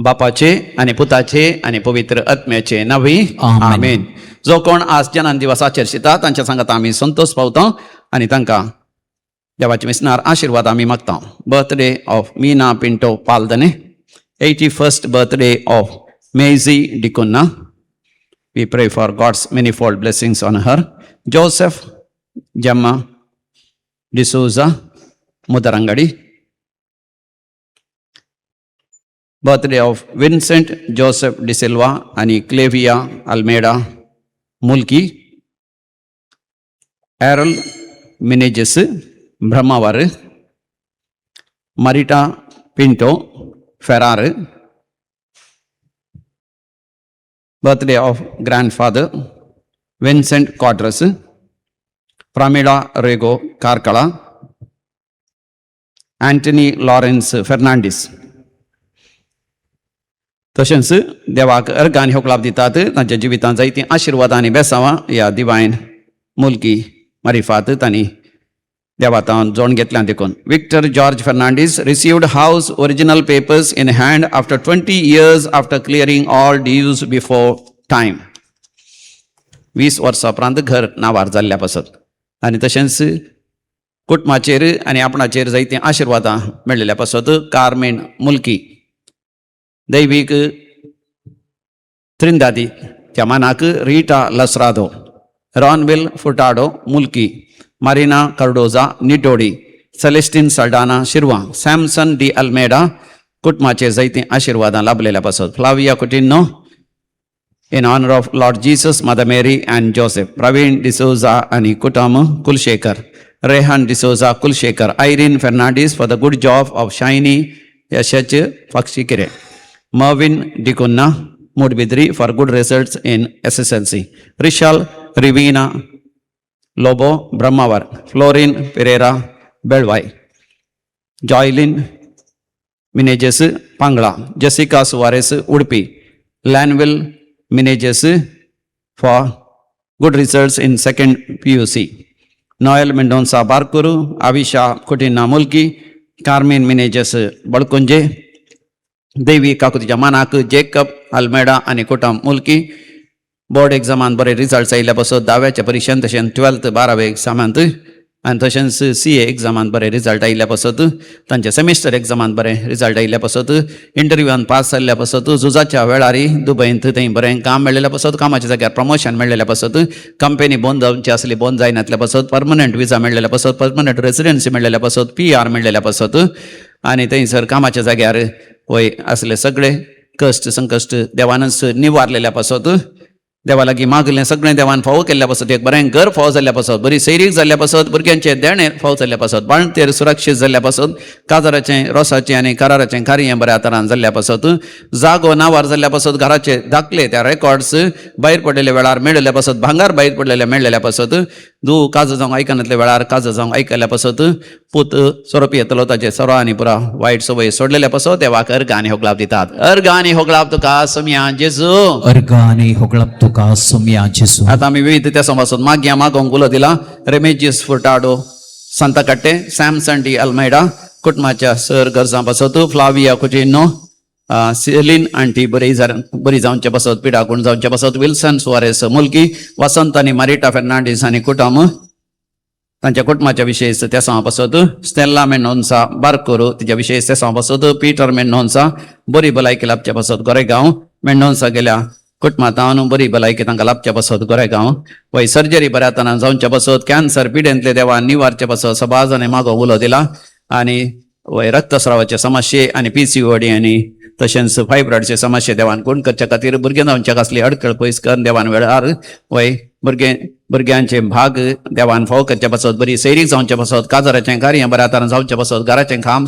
बापाचे आनी पुताचे आनी पवित्र आत्म्याचे नावी आमेन. जो कोण आज जनान दिवस आचरशिता तांच्या सांगात आमी संतोष पावता आनी तांकां देवाचे मिसनार आशिर्वाद आमी मागता. Birthday of Meena Pinto Paldane, 81st birthday of Maisie Dicunna. We pray for God's manifold blessings on her. Joseph Gemma D'Souza Mudarangadi. Birthday of Vincent Joseph De Silva and Clavia Almeida Mulki. Errol Meneges Brahmavaru. Marita Pinto Ferrari. Birthday of grandfather Vincent Quadras. Pramila Rego Karkala. Anthony Lawrence Fernandez. तशेंच देवाक अर्घ आनी होक लाभ दितात. तांच्या जिवितांत जायतीं आशिर्वादां आनी बेसांवां ह्या डिवायन मुल्की मारिफात तांणी देवातान जोड घेतल्या देखून. Victor George Fernandes received house original papers in hand after 20 years after clearing all dues before time. 20 वर्सां उपरांत घर नांवार जाल्ल्या पासत. आनी तशेंच कुटुंबाचेर आनी आपणाचेर जायतीं आशिर्वादां मेळिल्ल्या पासत. कार्मेन मुल्की दैवीक त्रिंदादी त्या मानाक रिटा लसरादो, रॉनविल फुटाडो मुल्की, मारिना कार्डोजा निटोडी, सेलेस्टीन सल्डाना शिरवा, सॅमसन डी अल्मेडा कुटुंबाचे जायतीं आशिर्वादां लाभलेल्या पासत. Flavia Coutinho in honour of Lord Jesus Mother Mary and Joseph. Praveen D'Souza आनी कुटुंब Kulshekar. Rehan D'Souza Kulshekar. Irene Fernandes for the good job of Shiny यशच फक्षिकिरे. Mervyn Dicunna Mudbidri for good results in SSLC. Rishal Rivina Lobo Brahmavar. Florin Pereira Belvai. Joylin Minejes Pangla. Jessica Suarez Udupi. Lanville Minejes for good results in 2nd PUC. Noel Mendonça Barkuru. Avisha Kutina Mulki. Carmen Minejes Balkunje. दैवी काकुतीच्या मानाक Jacob Almeida आनी कुटुंब मुल्की. Board एग्जामान बरे results आयिल्ल्या पासत. 10व्याच्या परिक्षेंत तशेंच 12th 12वे एग्जामांत आनी तशेंच CA एग्जामान बरे रिजल्ट आयिल्ल्या पासत. तांच्या सेमिस्टर एग्जामान बरे रिजल्ट आयिल्ल्या पासत. इंटरव्यूआन पास जाल्ल्या पासत. झुजाच्या वेळारी दुबयंत थंय बरें काम मेळिल्ल्या पासत. कामाच्या जाग्यार प्रमोशन मेळिल्ल्या पासत. कंपनी बंद जावची आसली बंद जायनातल्या पासत. परमनंट विजा मेळिल्ल्या पासत. परमनंट रेसिडेन्सी मेळिल्ल्या पासत. PR मेळिल्ल्या पासत. आनी थंयसर कामाच्या जाग्यार वय असले सगळे कश्ट संकश्ट देवानच निवारलेल्या पासत. देवा लागीं मागलें सगळें देवान फावो केल्ल्या पासत. एक बरें घर फावो जाल्ल्या पासत. बरी सैरीक जाल्ल्या पासत. भुरग्यांचे देणे फावो जाल्ल्या पासत. बाळंतेर सुरक्षीत जाल्ल्या पासत. काजराचें रोसाचें आनी कराराचें कार्य बऱ्या तरान जाल्ल्या पासत. जागो नावार जाल्ल्या पासत. घराचे दाखले त्या रेकॉर्ड्स भायर पडलेल्या वेळार मेळिल्ल्या पासत. भांगार भायर पडलेले मेळिल्ल्या पासत. काज जावंक आयकनातल्या वेळार काज जावंक आयकल्ल्या पासत. पूत सोरोपी येतलो ताचे सर्व आनी पुरा वायट सवय सोडलेल्या पासत. देवाक अर्घ आनी होक लाभ दितात. अर्घ आनी होक लाभ तुका सोम्या जेजू. अर्घ आनी होक लाभ तुका सोम्या जेजू. आता आम्ही विविध त्या पासत माग्या मागोंक उलो दिला. रेमेजिस फुटाडो सांताकट्टे. सॅमसन डी अल्मेडा कुटुंबाच्या सर गरजां पासत. फ्लाविया कुटिन्नो सेलीन आंटी बरी जावचे पासत. पिडाकूण जावचे पासत. विल्सन सुआरेस मुल्की. वसंत आनी मारिटा फेर्नांडीस आनी कुटुंब तांच्या कुटुंबाच्या विशयी त्या सांग पासत. स्टेला मेंडोन्सा बारकोरू तिच्या विशयी त्या सांग पासत. पीटर मेंडोन्सा बरी भलायकी लाभच्या पासत. गोरेगांव. मेंडोन्सा गेल्या कुटुंबांत बरी भलायकी तांकां लाभच्या पासत. गोरेगांव. वय सर्जरी बऱ्या तरान जावच्या पासत. कॅन्सर पिडेंतले देवान निवारचे पासत. सबाज आनी मागो उलो दिला. आनी वय रक्तस्रावाचे समस्ये आनी PCOD आनी तशेंच फायब्रॉइडचे समस्ये देवान कोण करच्या खातीर भुरगें जावच्या कसली अडखळ पयस कर देवान वेळार वय भुरग्यांचे भाग देवान फावो करच्या पासत. बरी सैरीक जावच्या पासत. काजराचें कार्य बऱ्या तरान जावच्या पासत. घराचें काम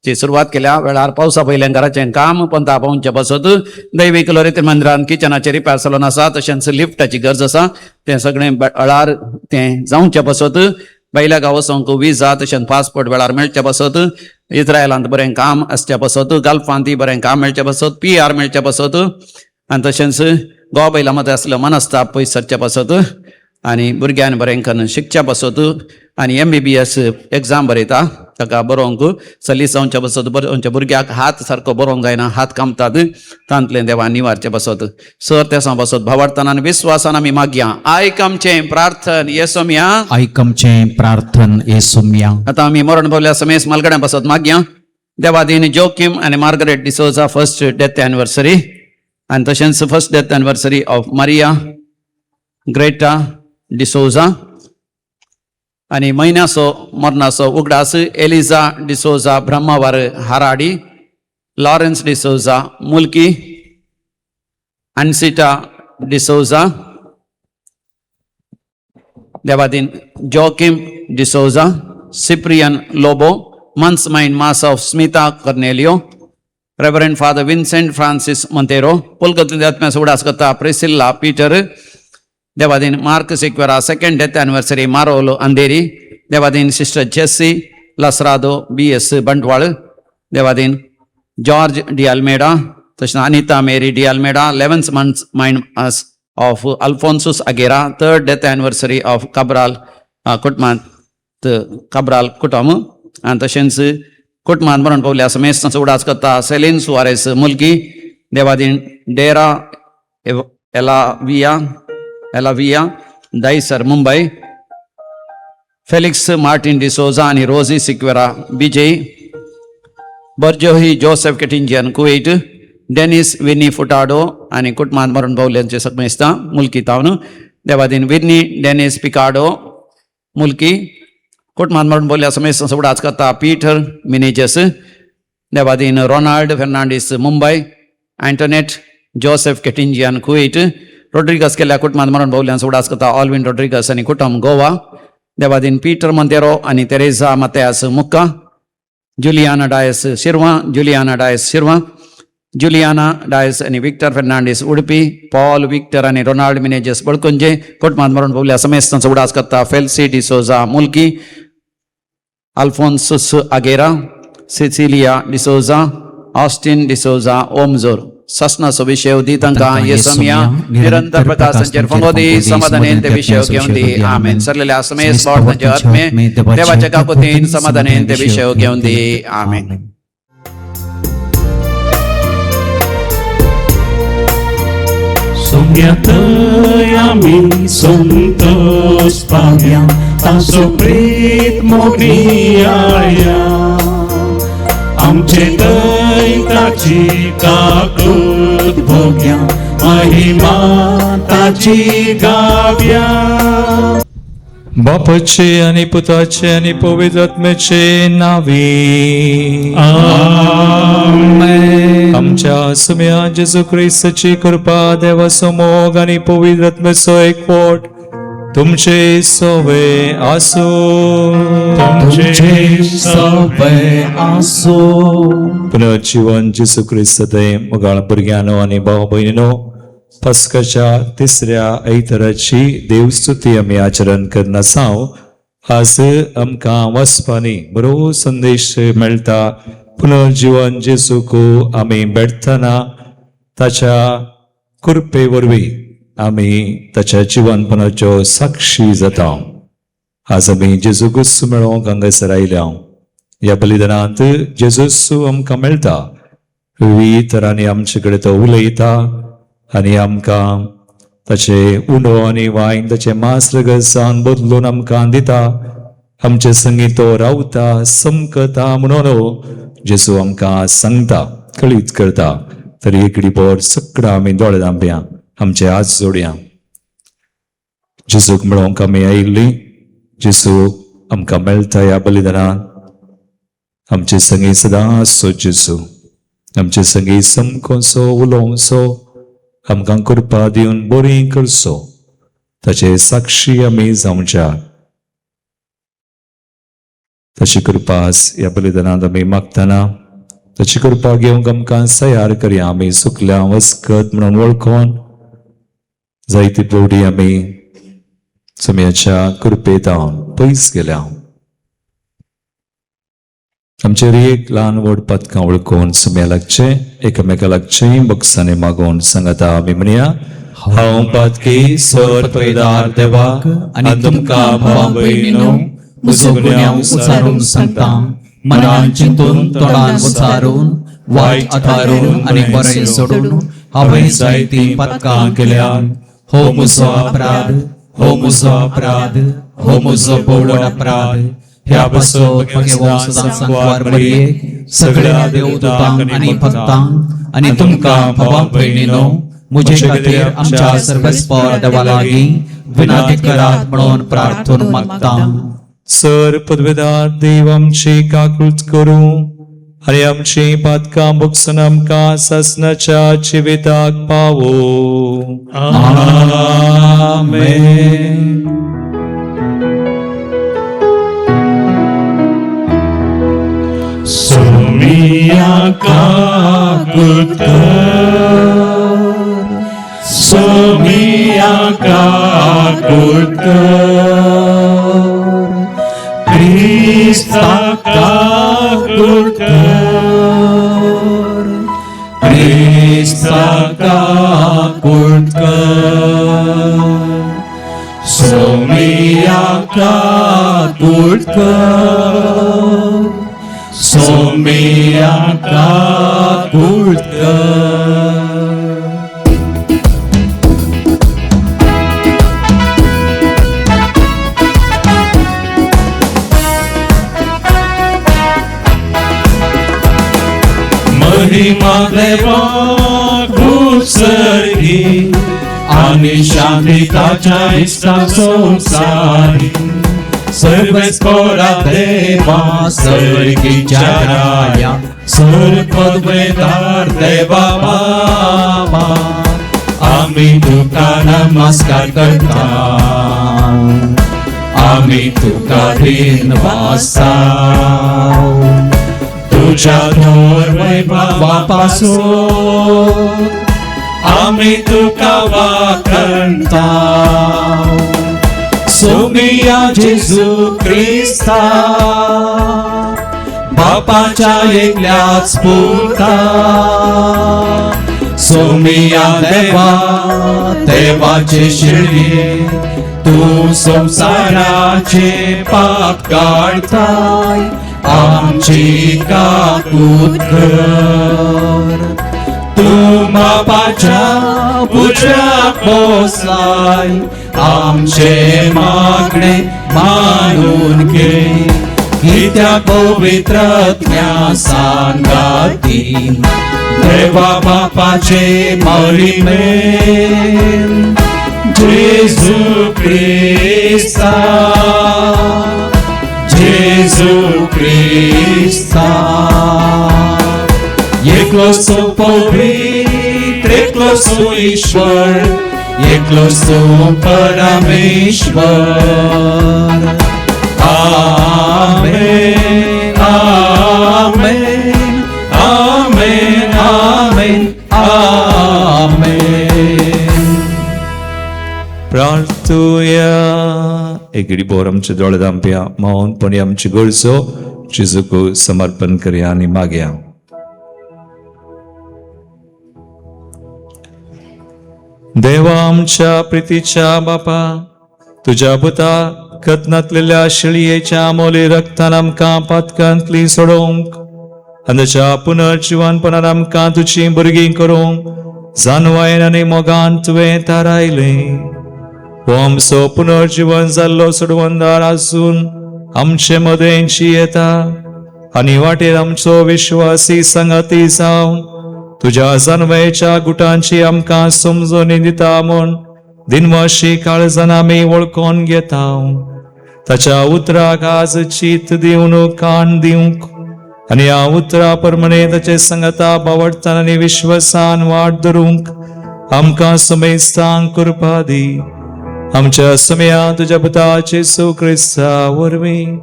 ची सुरवात केल्या वेळार पावसा पयलें घराचें काम पंता पावोवचें पासत. दैवीक लोरित मंदिरांत किचनाचें रिपेर सलून आसा. तशेंच लिफ्टाची गरज आसा. तें सगळें वेळार तें जावचें पासत. भायल्या गांव वचोंक विजा तशेंच पासपोर्ट वेळार मेळचे पासत. इस्रायलांत बरें काम आसचें पासत. गल्फांत बरें काम मेळचें पासत. PR मेळचें पासत. आनी तशेंच घोवा बैला मदें आसलो मनस्ताप पयस सरचे पासत. आनी भुरग्यांनी बरें करून शिकचे पासत. आनी MBBS एग्जाम बरयता. ताका बरोवंक सलीस जावचे बसत बरोवचे भुरग्याक हात सारको बरोवंक जायना हात कामतात तांतलें देवान निवारचे बसत सर तेसा बसत भावार्थान आनी विस्वासान आमी मागया आयकमचें प्रार्थन येसोम्या आयकमचें प्रार्थन येसुम्या. आतां आमी मरण पावल्या समेस मालगड्या बसत मागया देवादीन जोकीम आनी Margaret D'Souza first death anniversary आनी तशेंच first death anniversary of Maria Greta D'Souza आनी म्हयन्याचो मरणाचो उगडास एलिझा डिसोजा ब्रह्मावार हाराडी लॉरेन्स डिसोजा मुल्की अनसिटा D'Souza Devadin Joaquim D'Souza Cyprian Lobo month's mind mass of Smita Cornelio, Reverend Father Vincent Francis Montero, Pulgatin Deathmas Udaskata, Priscilla Peter, Devadin Mark Sequera, second death anniversary Marolo Anderi, Devadin Sister Jessie Lasrado B.S. Bantwal, Devadin George D. Almeida, Tashna Anita Mary D. Almeida, 11th month's mind mass of Alphonsus Aguera, third death anniversary of Cabral Kutman, Cabral Kutamu, आणि तशेंच कुटमान मरण पावल्या समेस उडास करता salient Suarez मुल्की देवादीन डेरा एलाविया दाईसर Mumbai Felix Martin D'Souza आणि रोजी सिक्वेरा बीजे बर्जोही जोसेफ केटिंजियन कुवेट डेनिस विनी फुटाडो आणि कुटमान मरण पावल्यांचे सकमेस्ता मुल्की तावन देवादीन विनी डेनिस पिकाडो मुल्की कुटमान मरण बोल्या समेस उडास करता पीटर मिनेजस देवादीन रोनाल्ड फेर्नांडीस मुंबई अँटोनेट जोसेफ केटिंजियन कुवेट रोड्रिगस केल्या कुटमान मरण बोल्या उडास करता ऑल्विन रोड्रिगस आणि कुटुंब गोवा देवादीन पीटर मोंतेरो आणि Teresa Mathias Mukka Juliana Dias Shirva Juliana Dias आणि Victor Fernandes Udupi Paul Victor आणि रोनाल्ड मिनेजस बळकुंजे कुटमान मरण बोल्या समेस उडास करता फेल्सी डिसोजा मुल्की अल्फोन्सस अगेरा सिसिलिया डिसोजा ऑस्टिन डिसोजा ओमजोर ससनाचो विषय उदी तांकां येसमिया निरंतर प्रकाशांचेर फंगोदी समाधानेंत विषय घेवन दी आमेन सरलेल्या समेस लॉर्ड तांचे आत्मे देवाच्या काकुतीन समाधानेंत विषय घेवन दी आमेन. Somiatăi amin संतोष पाव्या तासो प्रीत मोगनिया आमचे दैताची काकूत भोग्या महिमा ताची गाव्या बापाचे आणि पुताचे आणि पवित्र आत्म्याचे नावे आमेन. आमच्या सुम्या जेजू ख्रिस्ताची कृपा देवासमोग आणि पवित्र आत्म्याचो एकवट तुमचे सोवे आसो तुमचे सवय आसो. पुनर्जीवन जेजू ख्रिस्त ते मुगाळ भुरग्यानो आणि भाव भयणीनो पस्काच्या तिसऱ्या ऐतराची देवस्तुती आमी आचरण करना साव आज आमकां वचपानी बरो संदेश मेळटा. पुनर्जीवन जेजूक आमी भेटतना ताच्या कृपे वरवीं आमी ताच्या जिवनपणाच्यो साक्षी जाता. आज आमी जेजूकूच मेळोवंक हांगासर आयल्या. ह्या बलिदानांत जेजूस आमकां मेळटा. विविध तरांनी आमचे कडेन तो उलयता आनी आमकां ताचे उंडो आनी वायन ताचे मांस रगत बदलून आमकां दिता. आमचे संगी तो रावता समकता म्हणून जेजू आमकां सांगता कळीत करता. तरी एकडी बोर सगळां आमी दोळे धांपया आमचे हात जोडया. जेजूक मेळोवंक आमी आयिल्ली. जेजू आमकां मेळटा ह्या बलिदानांत. आमचे संगी सदां आसचो जेजू. आमचे संगी समकोसो उलोवचो आमकां कृपा दिवन बरी करचो. ताचे साक्षी आमी जावच्या. ताची कृपा ह्या बलिदानांत आमी मागतना ताची कृपा घेवंक आमकां तयार करया. आमी सुकल्या वचकत म्हणून वळखोन जायती पावटी आमी सुम्याच्या कृपेत पयस गेल्या. आमचेर एक ल्हान व्हड पदकां वळखून सुम्या लागचे एकामेका लागचे बक्षांनी मागून सांगता आमी म्हणया. हांव पातकी सर पैदार देवाक आनी तुमकां भाव भयणीनो म्हजो गुन्यांव उचारून सांगता. मनान चिंतून तोंडान उच्चारून वायट आदारून आनी बरें सोडून हांवें जायतीं पथकां केल्यान हो म्हजो अपराध, हो म्हजो अपराध, हो म्हजो बोवड अपराध. ह्या पासत म्हगे वंशजांक सांगवार मरये सगळ्या देवदूतांक आनी भक्तांक आनी तुमकां भावांक भयणीनो म्हजे खातीर आमच्या सर्वेस्पर देवा लागीं विनंती करात म्हणून प्रार्थून मागता. सर पदवेदार देव आमची काकूट करूं आनी आमची पातकां बगसून आमकां ससनाच्या जिविताक पावो. आमेन. Somia kakulkar, Somia kakulkar, Krista kakulkar, Krista kakulkar, Somia kakulkar, Somia kakulkar. महिमा देवा उत्सर्गी आणि शांतिकाच्या इष्टा संसारी सर्वेस्परा देवा सर्गीच्या राया सर्वपदवेदार देवा बाबा आम्ही तुका नमस्कार करता. आम्ही तुका दिनवासा तुझ्या थोर वैभवापासून आम्ही तुका वाकणता. सोमिया जेजू ख्रिस्ता बापाच्या एकल्याच पुता सोमिया देवा देवाचे शिर्डी तू संसाराचे पाप काढताय आमची काकूत कर. तू बापाच्या उजव्या पोचलाय आमचे मागणे मानून घे की त्या पवित्रज्ञा सांगाती देवा बापाचे महिमेन जेजू ख्रिस्ता जेजू ख्रिस्ता एकलो सो पवित्र एकलो सो ईश्वर एकलो सो परमेश्वर. आमेन आमेन आमेन आमेन आमेन. प्रार्थूया एकेडी बोर आमच्या दोळे धांपया मौनपणी आमची गरजो जेजूक समर्पण करया आनी मागया. देवा आमच्या प्रितीच्या बापा तुझ्या पुता कथनातलेल्या शिळयेच्या मोले रक्तान आमकां पातकांतली सोडोवंक आनी पुनर्जिवनपणान आमकां तुजी भुरगीं करूंक जानवायन आनी मोगान तुवें थारायलें. हो आमचो पुनर्जीवन जाल्लो सोडवंदार आसून आमचे मदेंची येता आनी वाटेर आमचो विश्वासी संगती जावन तुझ्या जानवेच्या गुटांची आमकां समजून दिता म्हूण दिनवाशी काळजान आमी वळखून घेता. ताच्या उतराक आज चित दिवन कान दिवंक आनी ह्या उतरा प्रमाणे ताचे संगता बावडतान आनी विश्वासान वाट धरूंक आमकां समेस्तांक कृपा दी. आमच्या समया तुझ्या पुताचे येशू ख्रिस्ता वरवीं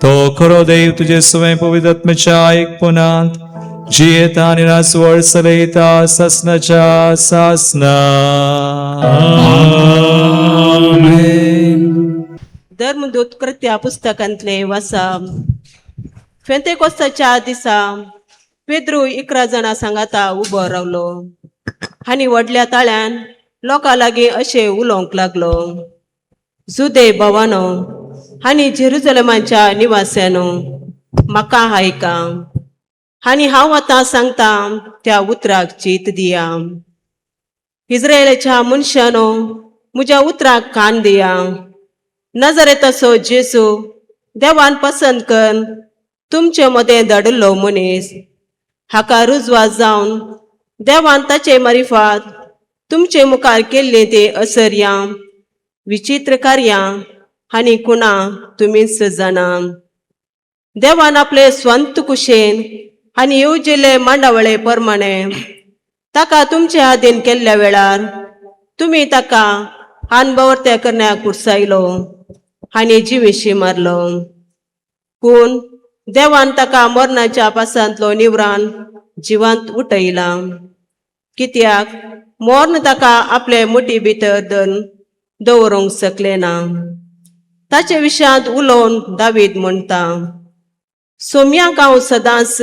तो खरो देव तुझे सुवे पवित्र आत्म्याच्या एकपणांत जियेता आनी रासवळ चलयता ससनाच्या सासना. धर्मदूत कृत्या पुस्तकांतले वाचा. फेंतेकोस्ताच्या दिसा पेद्रू 11 जाणां सांगाता उबो रावलो आनी व्हडल्या ताळ्यान लोकां लागीं अशें उलोवंक लागलो. जुदे भावानो आनी जेरुजलेमाच्या निवास्यानो म्हाका आयका आनी हांव आतां सांगता त्या उतराक चीत दिया. इस्रायेलाच्या मनशानो म्हज्या उतराक कान दिया. नजरेताचो जेसू देवान पसंत करून तुमचे मदें धाडिल्लो मनीस, हाका रुजवात जावन देवान ताचे मारिफात तुमचे मुखार केल्ली ते असर्यां, विचित्र कार्यां आनी कुणां तुमीच जाणा. देवान आपले स्वंत कुशेन आनी येवजिल्ले मांडावळे प्रमाणे ताका तुमच्या हातीन केल्ल्या वेळार तुमी ताका अनबवर्ते करण्याक उर्सायलो आनी जिवेशी मारलो. पूण देवान ताका मरणाच्या पासांतलो निवरान जिवंत उठयला, कित्याक मोर्न ताका आपले मुठी भितर दवरूंक शकले ना. ताचे विशयांत उलोवन दावीद म्हणटा, सोम्याक हांव सदांच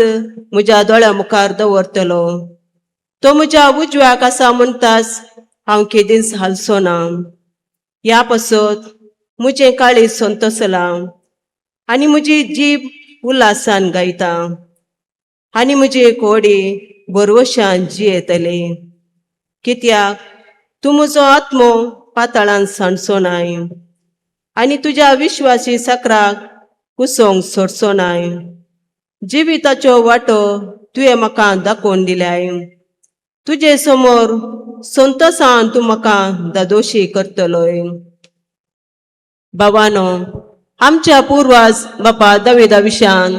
म्हज्या दोळ्या मुखार दवरतलो. तो म्हज्या उजव्याक आसा म्हणटाच हांव केदींच हालसो ना. ह्या पासत म्हजें काळीज संतोसलां आनी म्हजी जीब उल्हासान गायता आनी म्हजी कोडी बरवशान जियेतली. कित्याक तूं म्हजो आत्मो पाताळांत सांडचो नाय आनी तुज्या विश्वासी साकराक कुसोंक सोडचो नाय. जिविताच्यो वाटो तुवें म्हाका दाखोवन दिल्याय. तुजे समोर संतोषान तूं म्हाका दादोशी करतलोय. भावानो, आमच्या पुर्वाज बापा दाविदा विशयान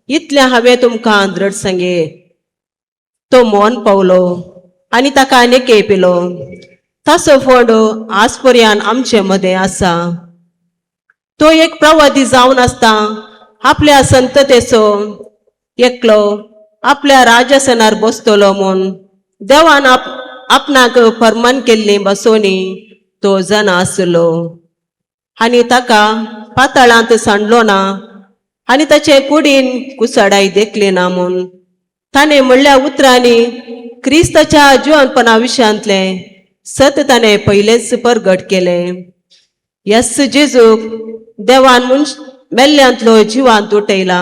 इतलें हांवें तुमकां दृढ सांगे. तो मोन पावलो आनी ताका नेके पिलो. ताचो फड आज पर्यान आमचे मदें आसा. तो एक प्रवादी जावन आसता आपल्या संततेचो एकलो आपल्या राजासनार बसतलो म्हूण देवान आपणाक फर्मान केल्ली बसोनी तो जाणा आसलो. आनी ताका पाताळांत सांडलो ना आनी ताचे कुडीन कुसाडाय देखली ना म्हूण ताणें म्हणल्या उतरांनी क्रिस्ताच्या जिवंतपणा विशयांतले सत ताणें पयलेच परगट केलें. यस जेजूक देवान मेल्ल्यांतलो जिवांत उठयला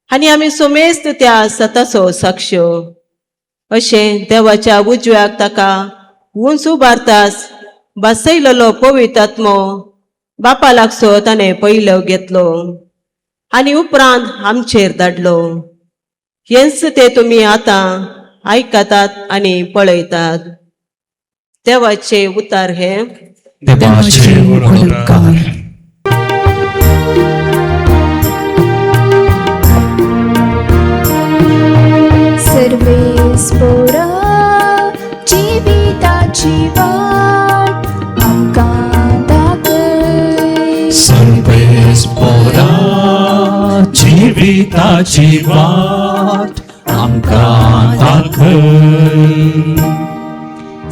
आनी आमी सोमेस्त त्या सताचो साक्ष्यो. अशें देवाच्या उजव्याक ताका उंच उबारताच बसयलेलो पवित्र आत्मो बापा लागसो ताणें पयलो घेतलो आनी उपरांत आमचेर धाडलो. हेंच ते तुमी आतां आयकतात आनी पळयतात. देवाचे उतार हे देवाचे उलोवकार. सर्वेस्पोरा जिविताची वाट आमकां दाखय. सर्वेस्पोरा जिविताची वाट आमकां दाखय.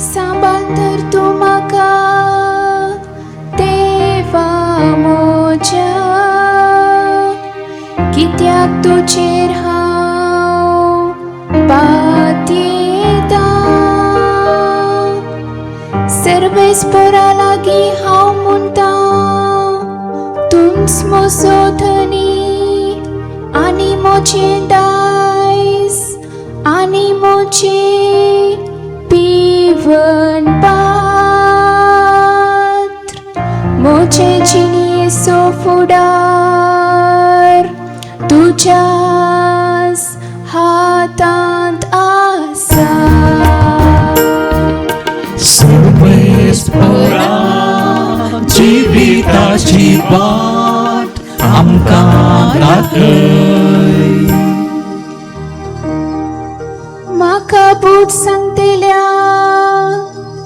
सांबाळ तर तूं म्हाका देवा म्हज्या, कित्याक तुजेर हांव पातयेता. सर्वेस्पोरा लागीं हांव म्हणटा तूंच म्हजो धनी आनी म्हजें दायज आनी म्हजें पिवन पात्र. म्हजे जिणेचो फुडार तुज्याच हातांत आसा. सर्वेस्पोरा जिविताची वाट आमकां दाखय. म्हाका बूट सांगतेल्या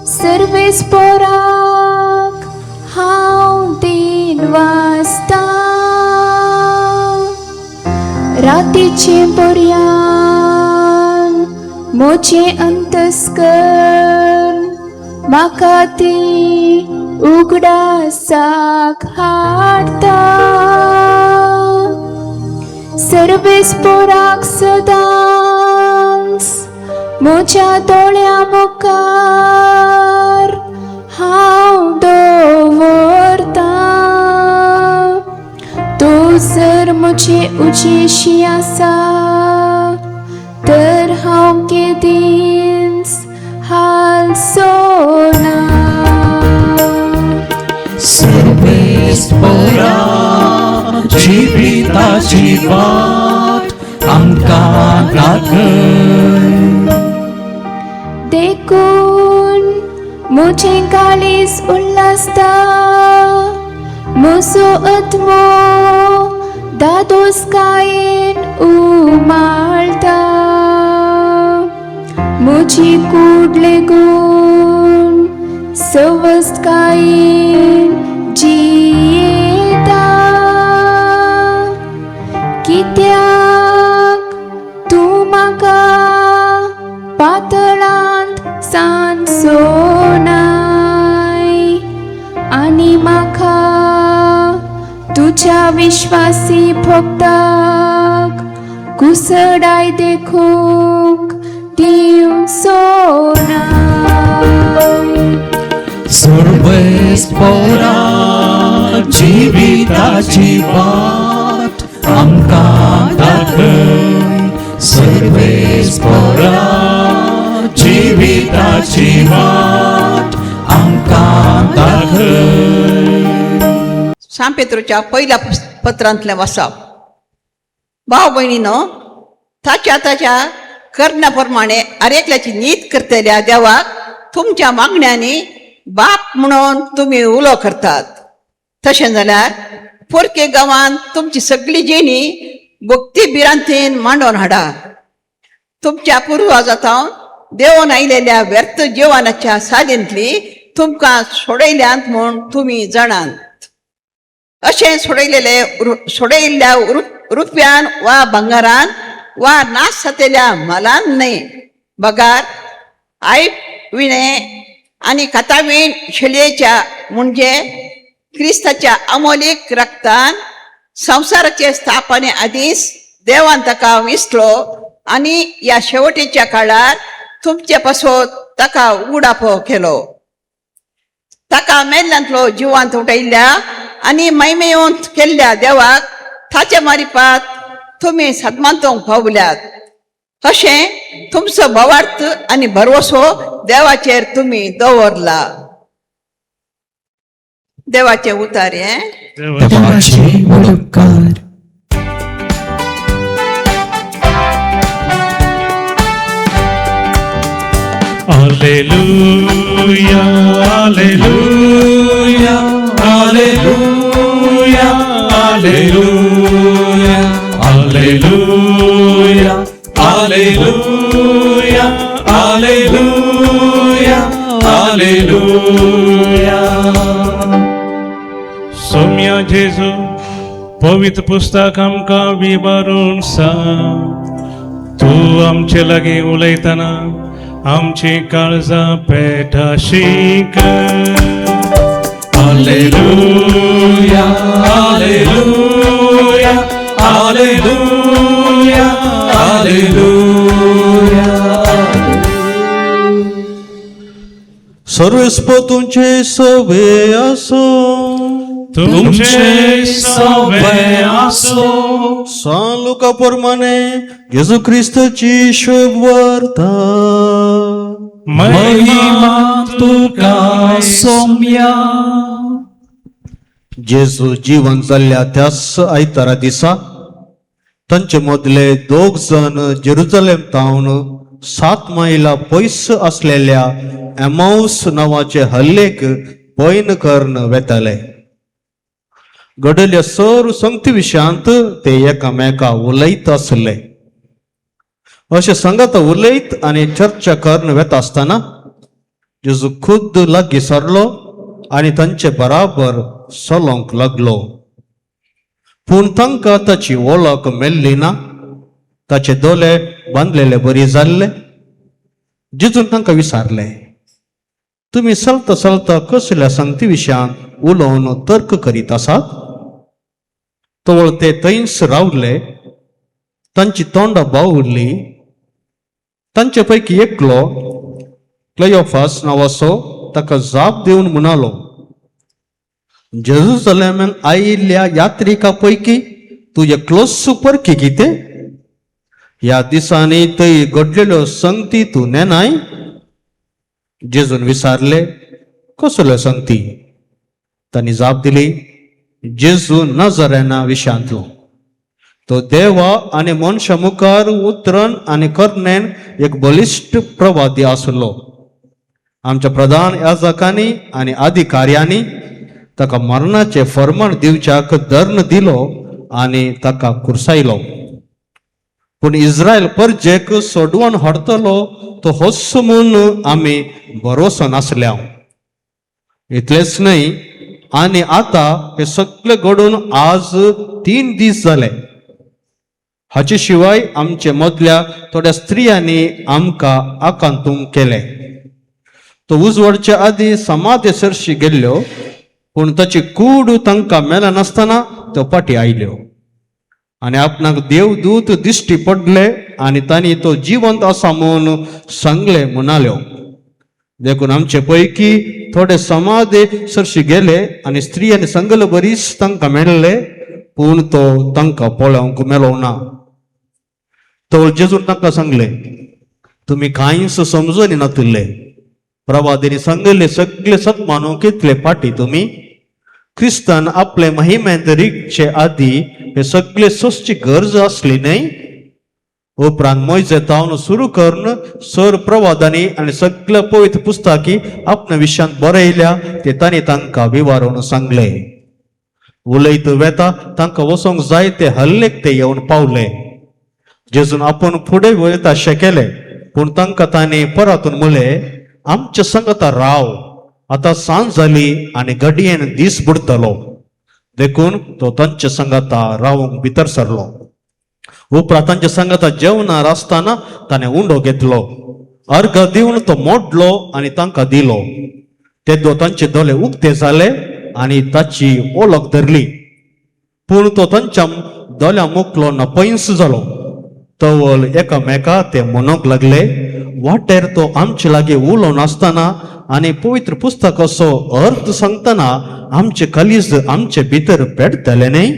सर्वेस्पोराक हांव दिन वाचता. रातीचे पर्यान म्हजें अंतस्करण म्हाका ती उगडासाक हाडटा. सर्वेस्पोराक सदांच म्हज्या दोळ्या मुखार हांव दवरता. तो जर म्हजे उजेशी आसा तर हांव केदींच हालसोना. सर्वेस्परा जिविताची वाट आमकां दाखय. देखून म्हजें काळीज उल्हासता, म्हजो आत्मो दादोसकायेन उमाळटा. म्हजी कूड लेगून सवस्तकायेन जियेता. कित्याक तूं म्हाका पातळांत सांसोनाय आनी म्हाका तुज्या विश्वासी भक्ताक कुसडाय देखूंक दिवचोना. सर्वेस्परा जिविताची वाट आमकां दाखय. सर्वेस्परा जिविताची वाट आमकां दाखय. सांत पेत्रूच्या पहिल्या पत्रांतलें वाचप. भाव भयणीनो, ताच्या कर्णा प्रमाणे आरेकल्याची नीत करतल्या देवाक तुमच्या मागण्यांनी बाप म्हणून तुम्ही उलो करतात. तशें जाल्यार पोरके गांवांत तुमची सगळी जेणी भक्ती बिरांतीन मांडोवन हाडा. तुमच्या पुर्वजांतावन देवून आयलेल्या व्यर्थ जिवनाच्या सादींतली तुमकां सोडयल्यांत म्हूण तुमी जाणात. अशें सोडयल्ल्या रुपयान वा भांगारान वा नाश जातल्या मालान न्हय, बगार आयप विणे आनी कातावीण शेलयेच्या म्हणजे क्रिस्ताच्या अमोलीक रक्तान संवसाराचे स्थापने आदींच देवान ताका विसलो आनी ह्या शेवटीच्या काळार तुमचे पासत ताका उगडापो केलो. ताका मेल्ल्यांतलो जिवांत उठयल्ल्या आनी मैमेवंत केल्ल्या देवाक ताचे मारिपात तुमी सदमानतोंक पावल्यात. अशें तुमचो भवार्थ आनी भरवसो देवाचेर तुमी दवरला. देवाचे उतार हें. देवाची वळखकार. Alleluia, alleluia, alleluia, alleluia, alleluia, alleluia, alleluia, alleluia. Soumya जेजू पवित्र पुस्तक आमकां विवरून सांग. तूं आमचे लागीं उलयतना आमची काळजां पेटाशी कर. Alleluia, alleluia, alleluia, alleluia. सर्वेस्प तुमचे सवे असो. तुमचे सवे असो. सांलुका प्रमाणे येशू ख्रिस्ताची शुभ वार्ता. महिमा तुका सौम्या. जेजू जीवन जाल्ल्या त्याच आयतारा दिसा तांचे मदले 2 जण जेरुजलेम तावन 7 मैला पयस असलेल्या एमाउस नावाचे हल्लेक पैन करून वेताले. घडयल्ल्या सर संगती विशयांत ते एकामेका उलयत आसले. अशें सांगत उलयत आनी चर्चा करून वेता आसतना जेजू खुद लागीं सरलो आनी तांचे बराबर चलोंक लागलो. पूण तांकां ताची वळख मेळ्ळी ना. ताचे दोळे बांदलेले बरी जाल्ले. जेजून तांकां विचारले, तुमी चलता चलता कसल्या संगती विशयान उलोवन तर्क करीत आसात? तवळ ते थंयच रावले. तांची तोंडां बावरली. तांचे पैकी एकलो क्लेयोफास नांवाचो ताका जाप दिवन म्हणालो, जेरुसलेमान आयिल्ल्या यात्रिका पैकी तू एकलो सुपर की किते ह्या दिसांनी थंय घडलेल्यो संगती तू नेनाय? जेजून विचारले, कसल्यो संगती? तांणी जाप दिली, जेजू नजरेना विशांतलो. तो देवा आनी मनशा मुखार उतरण आनी करण्यान एक बलिश्ट प्रवादी आसलो. आमच्या प्रधान याजकांनी आनी अधिकाऱ्यांनी ताका मरणाचे फर्माण दिवच्याक दर्ण दिलो आनी ताका कुरसायलो. पूण इस्रायल परजेक सोडवून हाडटलो तो होस म्हूण आमी भरोसो नासल्या. इतलेच न्हय, आनी आतां हे सगळे घडून आज 3 दीस जाले. हाचे शिवाय आमचे मदल्या थोड्या स्त्रियांनी आमकां आकांतूंक केले. तो उजवडच्या आदी समाधी सरशी गेल्ल्यो, पूण ताची कूड तांकां मेला नासतना त्यो फाटीं आयल्यो. आनी आपणाक देवदूत दिश्टी पडले आनी तांणी तो जिवंत आसा म्हूण सांगले म्हणाल्यो. देखून आमचे पैकी थोडे समाधी सरशी गेले आनी स्त्रियांनी सांगले बरीच तांकां मेळ्ळे, पूण तो तांकां पळोवंक मेलो ना. तो जेजून तांकां सांगले, तुमी कांयच समजून नातले. प्रवादीनी सांगले सगळे सत्मानूंक इतले फाटीं तुमी? क्रिस्तान आपले महिमेंत रिगचे आदी हे सगळे सोसची गरज असली न्हय? उपरांत मोइजेतावन सुरू करून सर प्रवादांनी आनी सगळ्या पवित्र पुस्तकी आपल्या विशयांत बरयल्या ते तांणी तांकां विवारून सांगले. उलयत वेता तांकां वसोंक जाय ते हल्लेक ते येवन पावले. जेजून आपूण फुडें वयता अशें केले, पूण तांकां तांणी परतून म्हणलें, आमच्या संगता राव, आतां सांज जाली आनी घडयेन दीस बुडतलो. देखून तो तांच्या संगता रावंक भितर सरलो. उपरांत तांच्या संगता जेवणार आसतना ताणें उंडो घेतलो. अर्घ दिवन तो मोडलो आनी तांकां दिलो. तेदो तांचे दोळे उक्ते जाले आनी ताची वळख धरली. पूण तो तांच्या दोळ्यां मुखलो न पयस जालो. तवल एकामेका ते म्हणूंक लागले, वाटेर तो आमचे लागीं उलोवन नासतना आनी पवित्र पुस्तकाचो अर्थ सांगतना आमचे कालीज आमचे भितर पेटतले न्हय?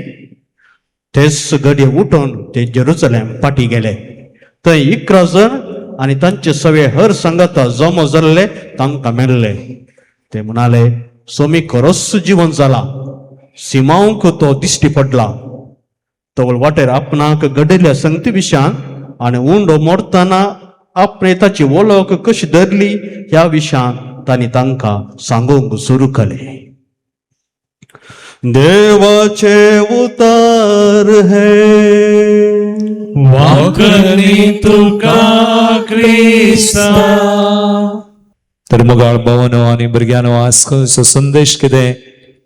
तेच घडये उठून ते जेरुसलेम फाटीं गेले. थंय 11 जण आनी तांचे सगळे हर संगता जमो जाल्ले तांकां मेळ्ळे. ते म्हणाले, सोमी खरोच जिवन जाला. सिमांक तो दिश्टी पडला. तवळ वाटेर आपणाक घडिल्ल्या संगती विशयान आनी उंडो मोडतना आपणे ताची वळख कशी धरली ह्या विशयान तांणी तांकां सांगूंक सुरू केले. देवाचे उतार हे वाकनी तुका क्रिस्ता. तर मुगाळ भावानो आनी भुरग्यांनो, आजचो संदेश कितें?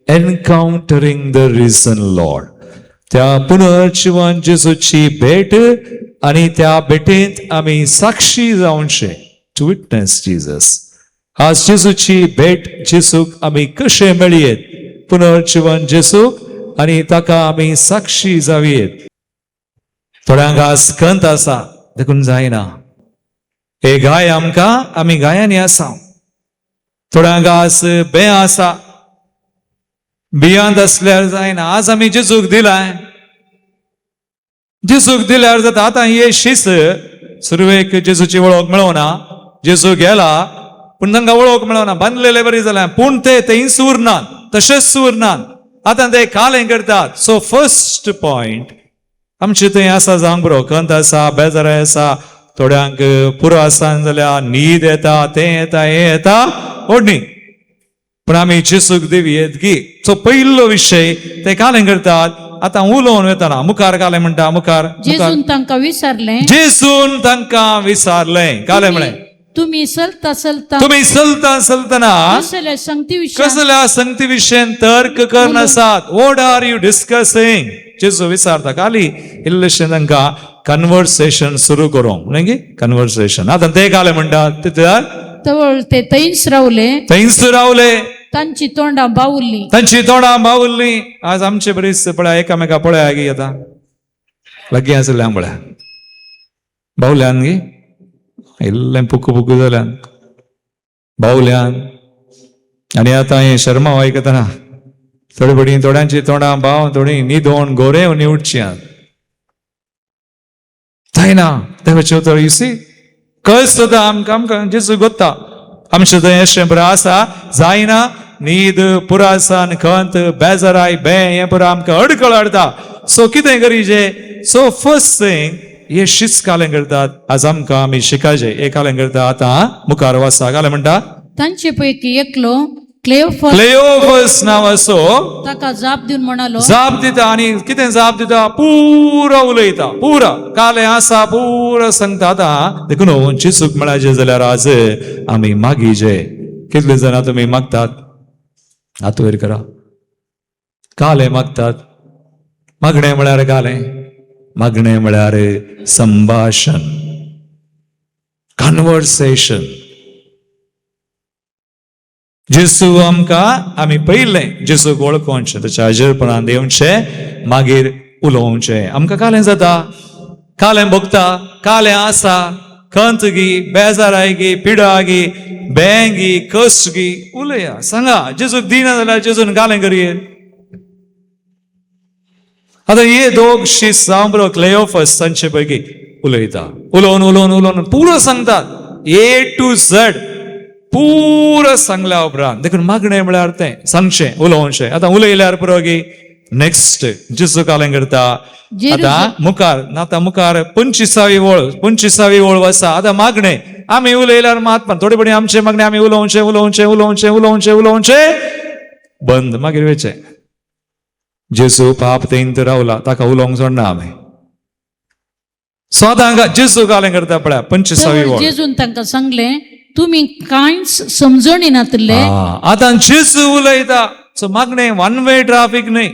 Encountering the reason Lord. त्या पुनर्जीवन जेजूची भेट आनी त्या भेटेंत आमी साक्षी जावनशे, टू विटनेस जीसस. आज जेजूची भेट जेजूक आमी कशे मेळयेत? पुनर्जीवन जेजूक आनी ताका आमी साक्षी जावयेत. थोड्यांक आज खंत आसा, देखून जायना. हे गाय आमकां, आमी गायांनी आसा. थोड्यांक आज बें आसा, बियांत असल्यार जायना. आज आमी जेजूक दिलाय, जेजूक दिल्यार जाता. आतां हे शीस सुरवेक जेजूची वळख मेळोना. जेजू गेला पूण तांकां वळख मेळोना. बांदलेले बरी जाल्यार पूण ते थंयच उरनात, तशेंच उरनात. आतां ते कालें करतात. सो फर्स्ट पॉयंट आमचे थंय आसा जावंक बरो. खंत आसा, बेजाराय आसा, थोड्यांक पुरो आसा जाल्यार न्हीद येता, तें येता, हें येता, ओडणी. पण आमी जेजूक दिवयेत की. सो पयलो विशय ते कालें करतात. आतां उलोवन वयताना मुखार कालें म्हणटा, मुखार जेजून तांकां विचारलें, जेजून तांकां विचारलें. कालें म्हळें, तुम्ही चलता चलता तुम्ही चलता चलतना कसल्या संगती विशय कसल्या संगती विशयेन तर्क करनासात. What are you discussing? जेजू विचारता. खाली इल्लेशें तांकां कन्वर्सेशन सुरू करूंक, न्ही कन्वर्सेशन. आतां ते कालें म्हणटात, तवळ ते थंयच रावले, थंयच रावले, तांची तोंडां बावुरलीं, तांची तोंडां बावुरलीं. आज आमचे बरीच पळया, एकामेका पळया गी. आतां लागीं आसल्यां पळया, बावल्यान गी, इल्लें पुकू पुकू जाल्यान बावल्यान. आनी आतां हें शर्मा आयकतना थोडी थोड्यांची तोंडां भाव थोडी न्हिदोन गोरे निवडच्यात जायना देवाचें उतर यू सी कळस जाता आमकां जेजू गोत्ता आमचें थंय अशें बरें आसा जायना न्हीद पुरासान खंत बेजाराय बे हें बरें आमकां अडकळ हाडटा सो कितें करीचें सो फर्स्ट थिंग हे शिस्त कालें करतात आज आमकां आमी शिकायचें हे कालें करता आतां मुखार वसा कालें म्हणटा तांचे पैकी एकलो क्लेओफस क्लेओफस नांव असो ताका जाप दिवन म्हणालो जाप दिता आनी कितें जाप दिता पुरो उलयता पुरा कालें आसा पुरो सांगता आतां देखून चिसूक मेळाचें जाल्यार आज आमी मागीचे कितले जाणां तुमी मागतात हात वयर करा कालें मागतात मागणें म्हळ्यार कालें मागणें म्हळ्यार संभाशण कन्वर्सेशन जेसू आमकां आमी पयलें जेसूक वळखोवचें त्याच्या हाजेरपणान येवचें मागीर उलोवचें आमकां कालें जाता कालें भोगता कालें आसा खंत गी बेजाराय गी पिडा गी बें गी कश्ट गी उलया सांगा जेसूक दिना जाल्यार जेजून कालें करये आतां हे दोग शिस्त जावं बरो क्लेओफस तांचे पैकी उलयता उलोवन पुरो सांगतात ए टू झेड पुरो सांगल्या उपरांत देखून मागणें म्हळ्यार तें सांगचें उलोवचें आतां उलयल्यार पुरो गी नेक्स्ट जेसू कालें करता आतां मुखार 25वी वळ वसा आतां मागणें आमी उलयल्यार मात थोडी बडी आमचे मागणें आमी उलोवचें बंद मागीर वेचें जेसू पाप तेंत रावला ताका उलोवंक सोडना आमी स्वतांका जेसू कालें करता पळय 25वी वळ जेजून तांकां सांगलें तुमी कांयच समजून येनातले आतां जेसू उलयता सो मागणें वन वे ट्राफिक न्हय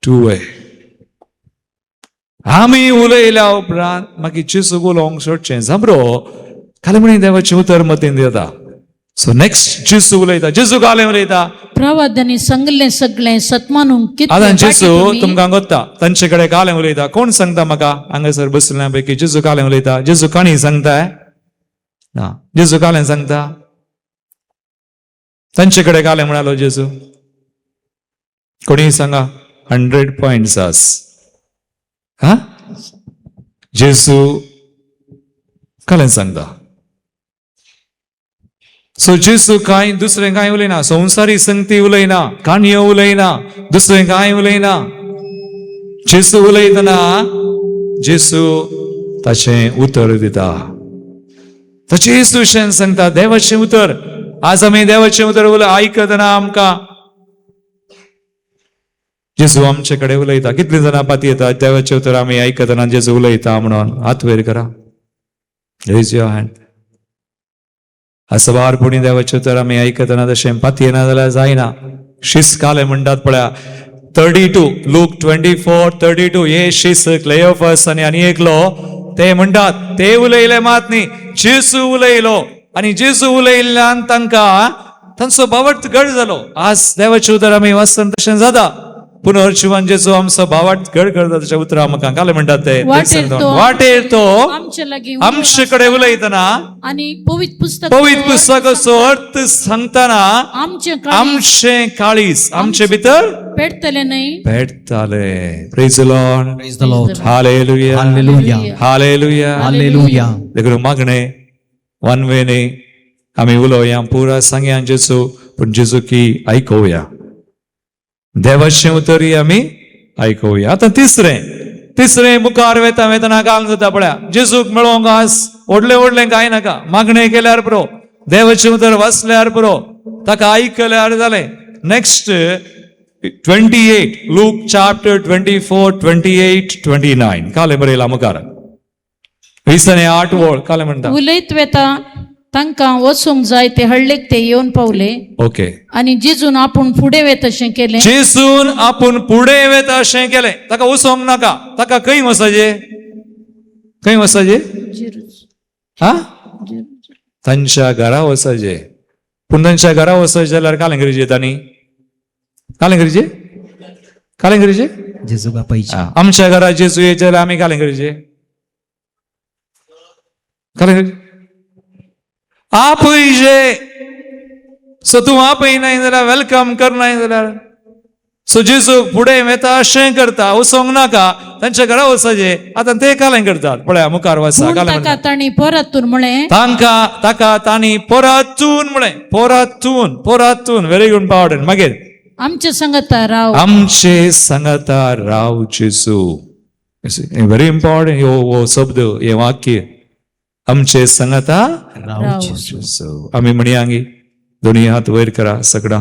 टू वे आमी उलयल्या उपरांत मागीर जेसूक उलोवंक सोडचें जाबरो कालें म्हणी देवाचें उतर मतीन येता सो नेक्स्ट जेसू उलयता जेसू कालें उलयता प्रवाद्यांनी सांगलें सगळें सतमानूंक आतां जेसू तुमकां गोत्ता तांचे कडेन कालें उलयता कोण सांगता म्हाका हांगासर बसल्या पैकी जेसू कालें उलयता जेसू काणी सांगता ना जेसू कालें सांगता तांचे कडेन कालें म्हणालो जेसू कोणी सांगा 100 पॉइंट्स आस हा जेसू कालें सांगता सो जेसू कांय दुसरें कांय उलयना संवसारी संगती उलयना काणयो उलयना दुसरें कांय उलयना जेसू उलयतना जेसू ताचें उतर दिता ताचें येशून सांगता देवाचें उतर आज आमी देवाचें उतर आयकतना आमकां जेसू आमचे कडेन उलयता कितलीं जाणां पाती येतात देवाचें उतर आमी आयकतना जेसू उलयता म्हणून हात वयर करा रेज युअर हँड असवारपणी देवाचें उतर आमी आयकतना तशें पाती येना जाल्यार जायना शिस्त कालें म्हणटात पळया 32 लूक 24:32 हे शिस्त क्लेओफस आनी एकलो ते म्हणटात ते उलयले मात न्ही जेसू उलयलो आनी जेसू उलयल्ल्यान तांकां तांचो भावार्थ घट जालो आज देवाचें उतर आमी वाचतना तशें जाता पुनर्जीवन जेसू आमचो भावार्थ घट करता ताच्या उतरां आमकां कालें म्हणटात ते वाटेर तो आमचे कडेन उलयतना आनी पवित्र पुस्तकाचो अर्थ सांगतना आमचें काळीज आमचे भितर पेटतले न्हय पेटताले praise the Lord Praise the Lord. Hallelujah Hallelujah. Hallelujah Hallelujah. देखून मागणें वन वे न्ही आमी उलोवया पुरा सांगया जेसू पूण जेसू की आयकोवया देवाचें उतरी आमी आयकोवया आतां तिसरें मुखार वेतना काल जाता पळया जेसूक मेळोवंक आज व्हडलें कांय नाका मागणें केल्यार पुरो देवाचें उतर वाचल्यार पुरो ताका आयकल्यार जालें नेक्स्ट 28 लूक चॅप्टर 24:28-29 कालें बरयलां मुखार 28 वळ कालें म्हणटा उलयत वेता तांकां वचूंक जाय ते हळ्ळेक ते येवन पावले ओके आनी जेजून आपूण फुडें वेता अशें केलें जेसून आपूण फुडें वेता अशें केलें ताका वचोंक नाका ताका खंय वचचे हा तांच्या घरा वचचे पूण तांच्या घरा वचचे जाल्यार कालें करचें तांणी कालें करचें जेजू बापायची आमच्या घरा जेजू येयचे जाल्यार आमी कालें करचें आपयचे सो तूं आपयनाय जाल्यार वेलकम करनाय जाल्यार सो जेजू फुडें वेता अशें करता वचोंक नाका तांच्या घरा वचचे आतां ते कालें करतात पळया मुखार वचा पूण कालें ताका म्हणटा. तांणी परतून म्हळें ताका तांणी परतून म्हळें परतून व्हेरी गुड पावडर मागीर आमचे सांगता राव आमचे सांगता राव जेजू व्हेरी इम्पॉर्टंट हो शब्द हे वाक्य आमचे सांगता राव जेजू आमी म्हणयांगी दोन्ही हात वयर करा सगळा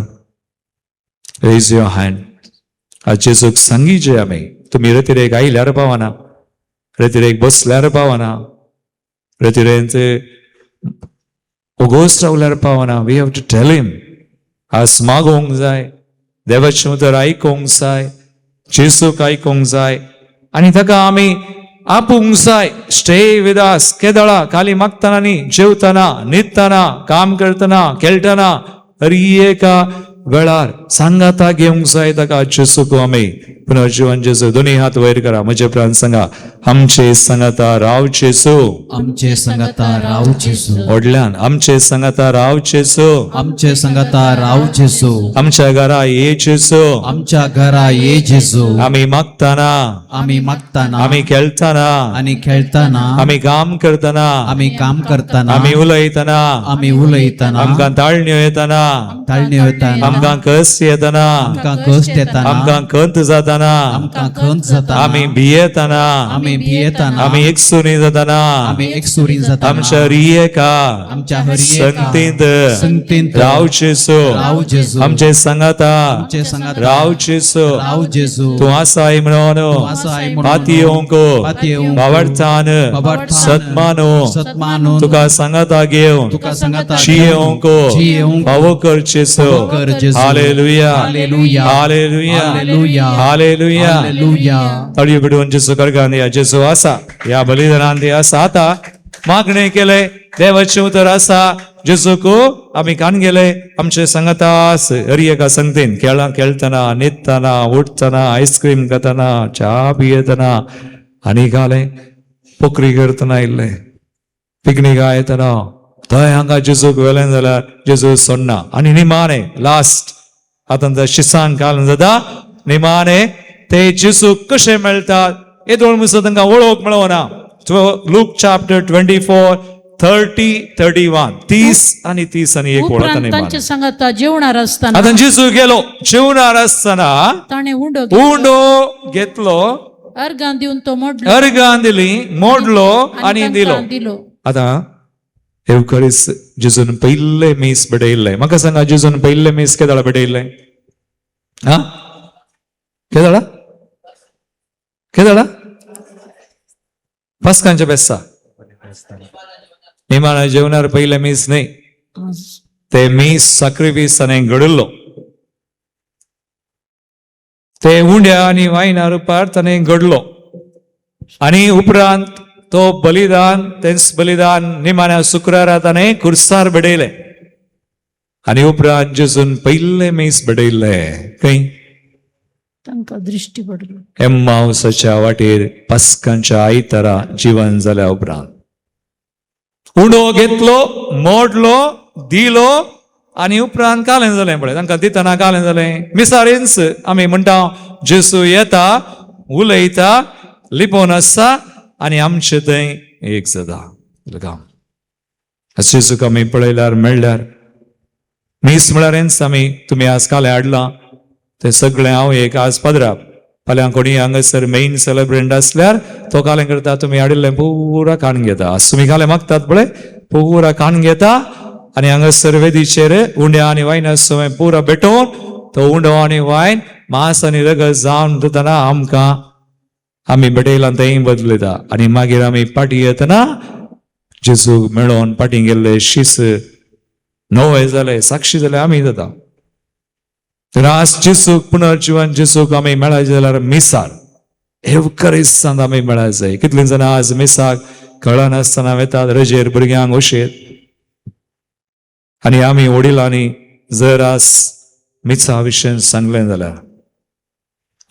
रेज युअर हँड आज जेजूक सांगीचे आमी तुमी रेतीरेक आयल्यार पावना रेतीरेक बसल्यार पावना रेतीरेंत ओगोस्ट रावल्यार पावना वी हॅव टू टेल हिम आज मागोवंक जाय देवाचें उतर आयकोंक जाय जेजूक आयकोंक जाय आनी ताका आमी आपूंक जाय स्टे विथ अस केदळा खाली मागतना न्ही जेवतना न्हिदतना काम करतना खेळटना हर एका वेळार सांगाता घेवंक जाय ताका जेजूक आमी पुनर्जीवन जेजू दोन्ही हात वयर करा म्हजे प्राण सांगा आमचे सांगता राव जेजू आमचे सांगता राव जेजू व्हडल्यान आमचे सांगता राव जेजू आमचे सांगता राव जेजू आमच्या घरा ये जेजू आमच्या घरा ये जेजू आमी मागतना आम्ही मागताना आमी खेळतना आणि खेळताना आमी काम करतना आम्ही काम करताना आमी उलयतना आम्ही उलयताना आमकां ताळण्यो येतना ताळणी येताना आमकां कस येतना आमकां कष्ट येताना आमकां खंत जाताना आमकां खंत जाताना आमी भियेतना आम्ही भियेताना आमी एकसुरी जाताना आम्ही एकसुरीन जाताना आमच्या रियेका आमच्या हरियेका संगतींत संगतींत राव जेजू राव जेजू आमचे सांगता आमचे सांगता राव जेजू राव जेजू तूं आसाय म्हणून आसाय म्हणून पाती येवंक पाती येवंक वावडतान वावडतान सन्मानो सन्मानून तुका सांगता घेवन तुका सांगता जियेवंक जियेवंक फावो कर जेजू कर जेजू hallelujah hallelujah hallelujah hallelujah hallelujah hallelujah तळयो बिडून जेजू करगान या जेजू आसा या बलिदानान ते आसा आता मागणे केले देवाचे उतर आसा जेजूक आमी कान गेले आमचे सांगतास हर एका संगतीन खेळतना न्हिदतना उठतना आईस्क्रीम खातना च्या पियेतना आनी घाले पोखरी करतना इल्ले पिकनिका येतना थंय हांगा जेजूक वेलें जाल्यार जेजू सोडना आनी निमाणे लास्ट आतां शिसांक घालून जाता निमाणे ते जेजूक कशें मेळटात हे दोन दिसा तांकां वळोवंक मेळना लूक चॅप्टर 24 30-31 30 आणि 30 आणि 1 वळत उपरांत नाही तांचे सांगता जेवणार असताना आता जेजू गेलो जेवणार असताना ताणे उंडो उंडो घेतलो अर्गां दिवन तो मोडलो अर्गां दिली मोडलो आणि तांकां दिलो दिलो आता एवकरीस जेजून पयले मीस बडयल्ले म्हाका सांगा जेजून पयले मीस केदाळा बडयल्ले हा केदाळा केदाळा पास्कांच्या बेस्सा निमाणा जेवणार पयले मीस न्ही ते मीस साक्रिफीस ताणें घडयल्लो ते उंड्या आणि वायना रुपार ताणें घडलो आणि उपरांत तो बलिदान तेंच बलिदान निमाण्या शुक्रारा ताणें खुर्सार बडयले आणि उपरांत जेजून पयले मीस बडयल्ले खंय तांकां दृश्टी पडलो एम्माउसाच्या वाटेर पास्कांच्या आयतारा जीवन जाल्या उपरांत उंडो घेतलो मोडलो दिलो आणि उपरांत कालें जालें पळय तांकां दितना कालें जालें मिसारेन्स आमी म्हणटा जेजू येता उलयता लिपोवन आसता आणि आमचे थंय एक जाता जेजूक आमी पळयल्यार मेळ्ळ्यार मीस म्हळ्यार आमी तुमी आज कालें हाडलां ते सगळें हांव एक आज पदराप फाल्यां कोणी हांगासर मेन सेलिब्रंट असल्यार तो कालें करता तुमी हाडिल्लें पुरा काण घेता आज तुमी कालें मागतात पळय पुरा काण घेता आनी हांगासर वेदीचेर उंड्या आनी वायना सवय पुरा भेटोवन तो उंडो आनी वायन मांस आनी रगत जावन दितना आमकां आमी बडयलां थंय बदलयता आनी मागीर आमी पाटी येतना जेजूक मेळोन पाटी गेल्ले शीस नवे जाले साक्षी जाले आमी जाता तर आज जेजूक पुनर्जीवन जेजूक आमी मेळाय जाल्यार मिसार एवकरिस्तांत आमी मेळाय जाय कितलीं जाणां आज मिसाक कळनासतना वेतात रजेर भुरग्यांक उशेर आनी आमी वडिलांनी जर आज मिसा विशयन सांगलें जाल्यार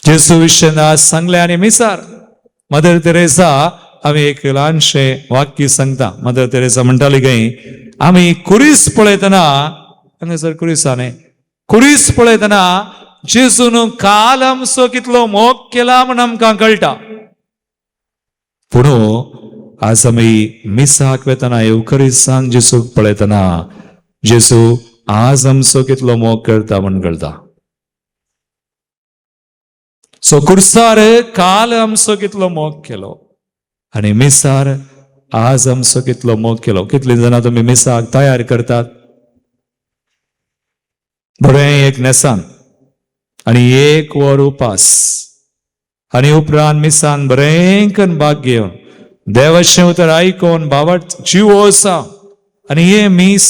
जेजू विशयन आज सांगलें आनी मिसार मदर तेरेसा आमी एक ल्हानशें वाक्य सांगता मदर तेरेसा म्हणटाली खंय आमी कुरीस पळयतना हांगासर कुरिसांनी कुरीस पळयतना जेजून काल आमचो कितलो मोग केला म्हण आमकां कळटा. पूण आज आमी मिसाक वेतना येवकरिसांत जेजूक पळयतना जेजू आज आमचो कितलो मोग करता म्हण कळटा. सो कुर्सार काल आमचो कितलो मोग केलो आनी मिसार आज आमचो कितलो मोग केलो. कितलीं जाणां तुमी मिसाक तयार करतात. बरें एक नेसान आनी एक वर उपास आनी उपरांत मिसान बरें करून भाग घेवन देवाचें उतर आयकोन बाबत जीव वोसा आनी हे मीस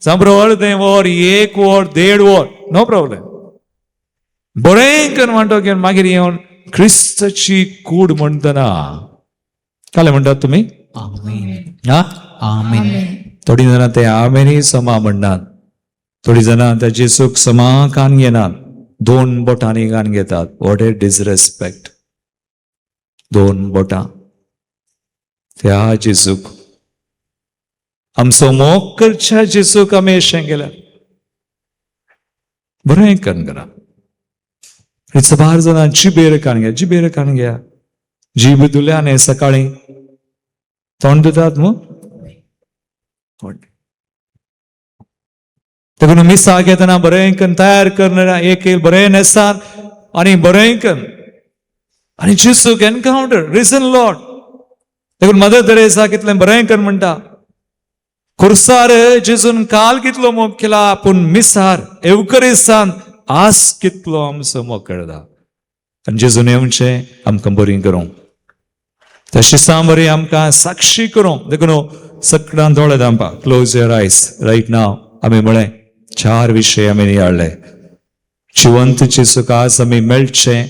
जांबरो अर्दें वर एक वर 1.5 वर नो प्रॉब्लेम बरें करून वांटो घेवन मागीर येवन क्रिस्ताची कूड म्हणटना काय म्हणटात तुमी? आमेन. आमेन. थोडी जाणां ते आमेनी समा म्हणनात. थोडी जाणां त्या जेजूक समा कान घेनात. 2 बोटांनी कान घेतात. What A disrespect. 2 बोटां त्या जेजूक आमचो मोग करच्या जेजूक आमी अशें केल्यार बरें करून करा. बार जाणां जिबेर कान घ्या. जिबेर कान घ्या. जीब दुल्याने सकाळी तोंड दितात मग देखून मिसा घेतना बरें करून तयार करना एक बरें नेसान आनी बरें करून आनी जेजूक एनकाउंटर रिजन लॉर्ड. देखून मदर तेरेसा कितलें बरें करून म्हणटा खुर्सार जेजून काल कितलो मोग केला पूण मिसार एवकरिसांत आज कितलो आमचो मोग करता. आनी जेजून येवचें आमकां बरीं करूं तशी बरी आमकां साक्षी करूं. देखून सगळ्यां दोळे धांपा. Close your eyes right now. आमी म्हळें 4 विशय आमी नियाळ्ळे. जिवंत जेजूक आज आमी मेळचें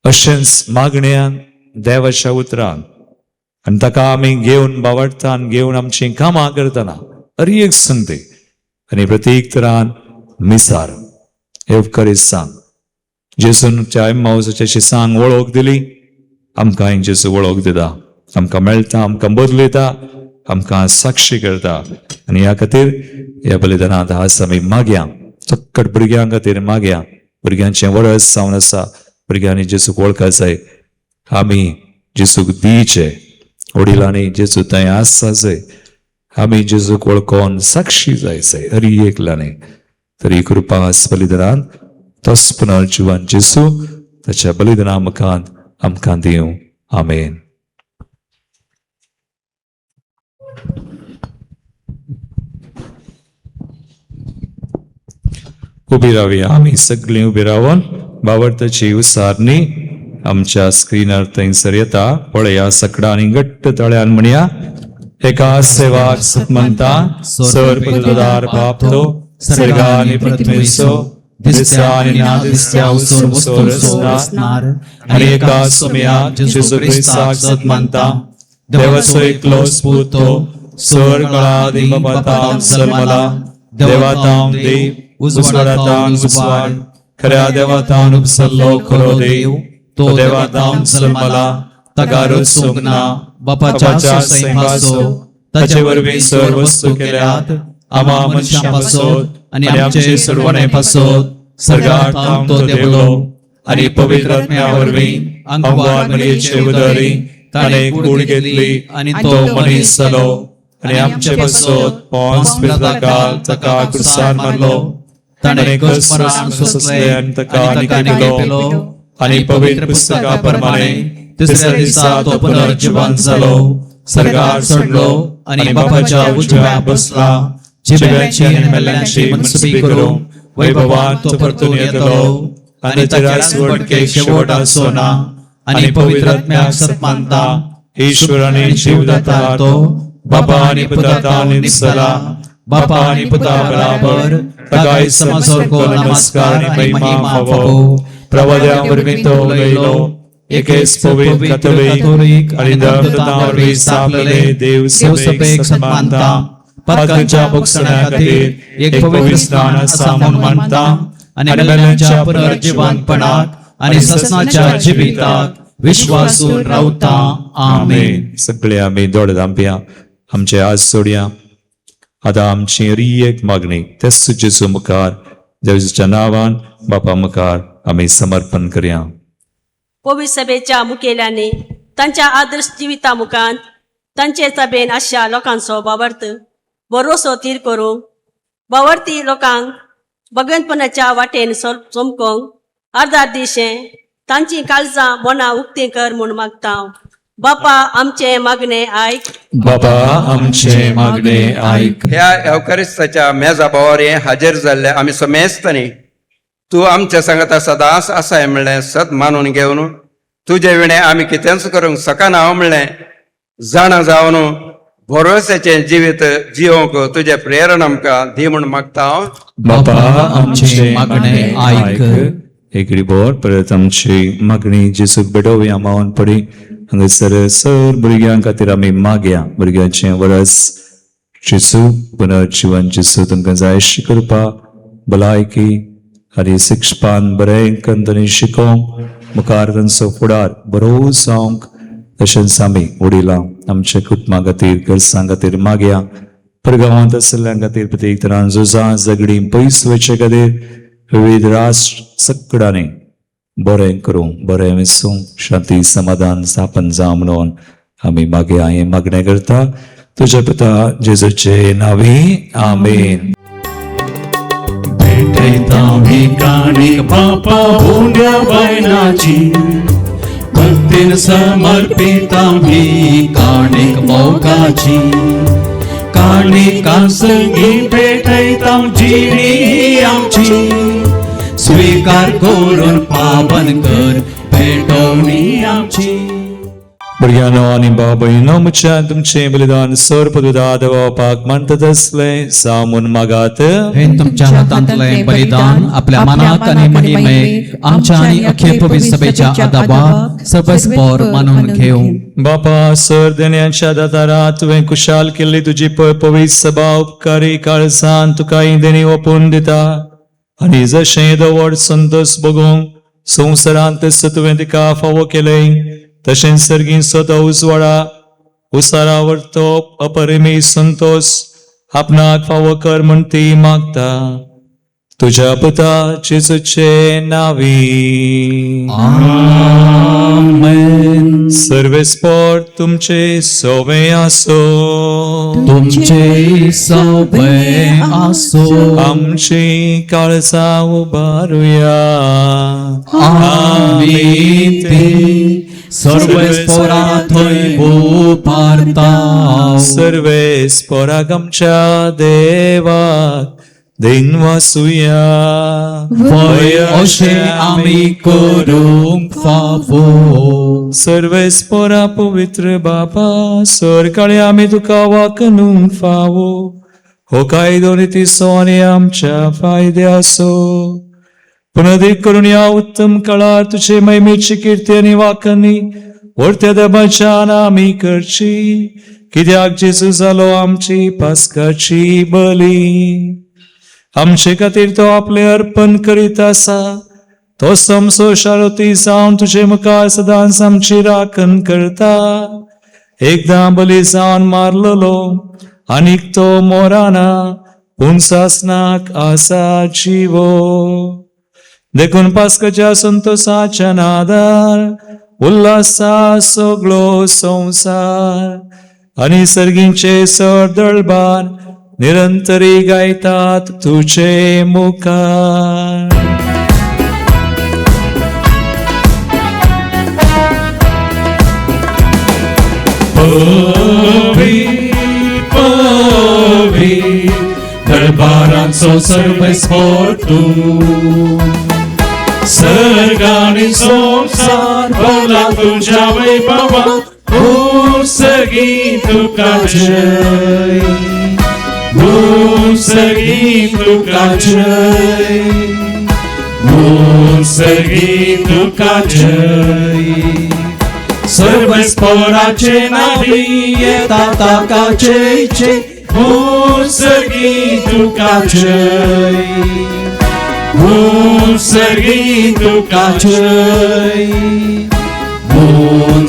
अशेंच मागण्यान देवाच्या उतरान आनी ताका आमी घेवन बावडटान घेवन आमचीं कामां करतना एक संगती आनी प्रत्येक तरान मिसार एवकरिसांत जेजूच्या एम्माऊसाच्या शिसांक वळख दिली. आमकां जेजू वळख दिता. आमकां मेळटा. आमकां बदलयता. आमकां साक्षी करता. आनी ह्या खातीर ह्या बलिदानांत आज आमी मागया. चक्कट भुरग्यां खातीर मागया. भुरग्यांचें वरस जावन आसा. भुरग्यांनी जेजूक वळखा जाय. आमी जेजूक दिवचे. वडिलांनी जेजू थंय आसा जाय. आमी जेजूक वळखोन साक्षी जायचे हर एकल्यानी. तर ही कृपा आज बलिदानांत तोच पुनर्जीवन जेजू ताच्या बलिदाना मुखांत आमकां दिवं. आमेन. उबी रावया. आमी सगळीं उबी रावन बावडताची उसारणी आमच्या स्क्रीनार थंयसर येता. पळया सकडा आनी घट्ट तळ्यान म्हणया एका सेवाक सतमंता सर पदवीदार बाप तो सर्गा आनी पृथ्वीचो दिसत्या आनी ना दिसत्या उसोर रचणार आनी एका सोम्याक जेजू क्रिस्ताक सतमंता देवाचो एकलो स्पूत तो स्वर्गळा बाबातां सलमला देवातां देव उजवाडातां उजवाड खऱ्या देवातां उपसल्लो खरो देव तो देवातां सलमला तगारूच सोगना बापाच्या सैमासो ताचे वरवीं सर्व वस्तू केल्यात. आमा मनशां पासोत आनी आमचे सोडवणे पासोत सर्गांत तो देवलो आनी पवित्र आत्म्या वरवीं अंगवार मरियेचे उदरी ताणें कूड घेतली आनी तो मनीस जालो आनी आमचे पासोत पोंस पिलाताकाल ताका क्रुसार मारलो. ताणें कस्परान सोंसले आनी ताका निकेलो आनी पवित्र पुस्तका प्रमाणे तिसऱ्या दिसा तो पुनर्जीवन जालो. सर्गार चडलो आनी बापाच्या उजव्या बसला. जिव्यांची आनी मेल्ल्यांची मनसुबी करूं वैभवान तो परतून येतलो आनी ताच्या राजवटकेक शेवट आसचो ना. आनी पवित्र आत्म्याक सतमानता ईश्वर आनी जीवदाता तो बापा आनी पुता निसला बापा आनी पुता बराबर ताका समाजोरको नमस्कार आनी महिमा फावो. प्रवाद्या वरवीं तो उलयलो एकेच पवित्र कॅथोलिक आनी धर्मदूतां वरवीं स्थापलेले देव सभेक सतमानता. पातकांच्या भोगसण्या खातीर एक पवित्र स्थान आसा म्हूण मानता आनी मेल्ल्यांच्या पुनर्जीवनपणाक आनी ससनाच्या जिविताक विश्वासून रावता. आमेन. सगळे आमी दोळे धांपया. आमचे आज सोडया. आता आमची एक मागणी तेच जेजू मुखार जेजूच्या नावान बापा मुखार आम्ही समर्पण करया. पवित्र सभेच्या मुखेल्याने तांच्या आदर्श जिविता मुखान तांचे सभेन अशा लोकांचो वावर्त भरोसो थीर करूंक वावरती लोकांक भगवंतपणाच्या वाटेन चमकोंक आदार दिशें तांची काळजां मना उक्ती कर म्हूण मागता. बापा आमचे मागणे आयक. बापा आमचे मागणे ऐक. ह्या एवकारिस्ताच्या मेजा बोवारे हाजीर जाल्ले आमी समेस्तनी तूं आमच्या सांगाता सदांच आसाय म्हणलें सत मानून घेवन तुजे विणे आमी कितेंच करूंक सकना म्हणलें जाणा जावन भरोसाचें जिवीत जिवंक तुजे प्रेरण आमकां दी म्हूण मागता. बापा आमचे मागणे ऐक. एकडी बोर परत आमची मागणी जेजूक बेडोवया मावन पडी हांगासर सर भुरग्यां खातीर आमी मागया. भुरग्यांचे वरस जेजू पुनर्जीवन जेजू तुमकां जाय अशी कृपा भलायकी आनी शिक्षपान बरें कंदनी शिकोवंक मुखार तांचो फुडार बरो जावंक तशेंच आमी उडिलां आमच्या कुटुंबा खातीर घरसां खातीर मागया. परगांवांत आशिल्ल्यां खातीर प्रत्येक तरान झुजां झगडीं पयस वयचे खातीर विविध राष्ट्र सगळ्यांनी बरें करूंक बरें विसूंक शांती समाधान स्थापन जावं म्हणून आमी मागया. हें मागणें करता तुज्या पिता जेजूचे नांवी आमेन. भेटयता मी काणीक बापा हुंड्या बायनाची भक्तीन समर्पिता मी काणीक मोगाची काणिकां संगी भेटयता जिणी आमची स्वीकार करून पावन कर भेटवणी आमची. भुरग्यांनो आनी भाव भयणीनो मुच्यान तुमचें बलिदान सर्पदुदा देवापाक मानतात असलें सामून मागात. हे तुमच्या हातांतलें बलिदान आपल्या मनाक आनी महिमेक आमच्या आनी अख्खे पवित्र सभेच्या आदाबाक सर्वस्पोर मानून घेवं. बापा सर देण्याच्या दातारा तुवें कुशाल केल्ली तुजी पवित्र सभा उपकारी काळजान तुका देणी ओपून दिता आनी जशें दवड संतोष भोगूंक संवसारांत तुवें तिका फावो केलें तशें सर्गीं स्वता उजवाडा उसारा वर्तोप अपरिमी संतोष आपणाक फावो कर म्हूण ती मागता तुज्या पुता जेजूचे नांवी आमेन. सर्वेस्पोर तुमचे सोवे आसो. तुमचे सवे आसो. आमची काळजां उबारुया. आमी ती सर्वेस्पोरा थंय उबारता. सर्वेस्पोराक आमच्या देवाक देन वासुया. वय अशें आमी करूंक फावो. सर्वेस्पोरा पवित्र बापा सरकाळी आमी तुका वाकणूंक फावो. हो कायदो रितीचो आनी आमच्या फायद्याचो पूण अदीक करून या उत्तम काळार तुजे महिमेची कीर्ती आनी वाकणी व्हडत्या देवाच्यान आमी करची कित्याक जेजू जालो आमची पास्काची बली. आमचे खातीर तो आपले अर्पण करीत आसा तो समसो शारोती जावन तुजे मुखार सदांच आमची राखण करता. एकदां बली जावन मारलेलो आनीक तो मोराना पूण सासनाक आसा जिवो. देखून पास्काच्या संतोषाच्या नादार उल्हासा सगळो संसार आनी सर्गींचे सर दळबार निरंतरी गायतात तुझे मुखार. दरबारांचो सर्वेस्पोर तूं सर्गांनी संसार भोवला तुझ्या वैभवाक सगळी तुका जय. सगळी तुका जय. सगळी तुका जय. सर्वेस्पोराचे नावी येता ताका जयचे सगळी तुका जय. सगळी तुका जय.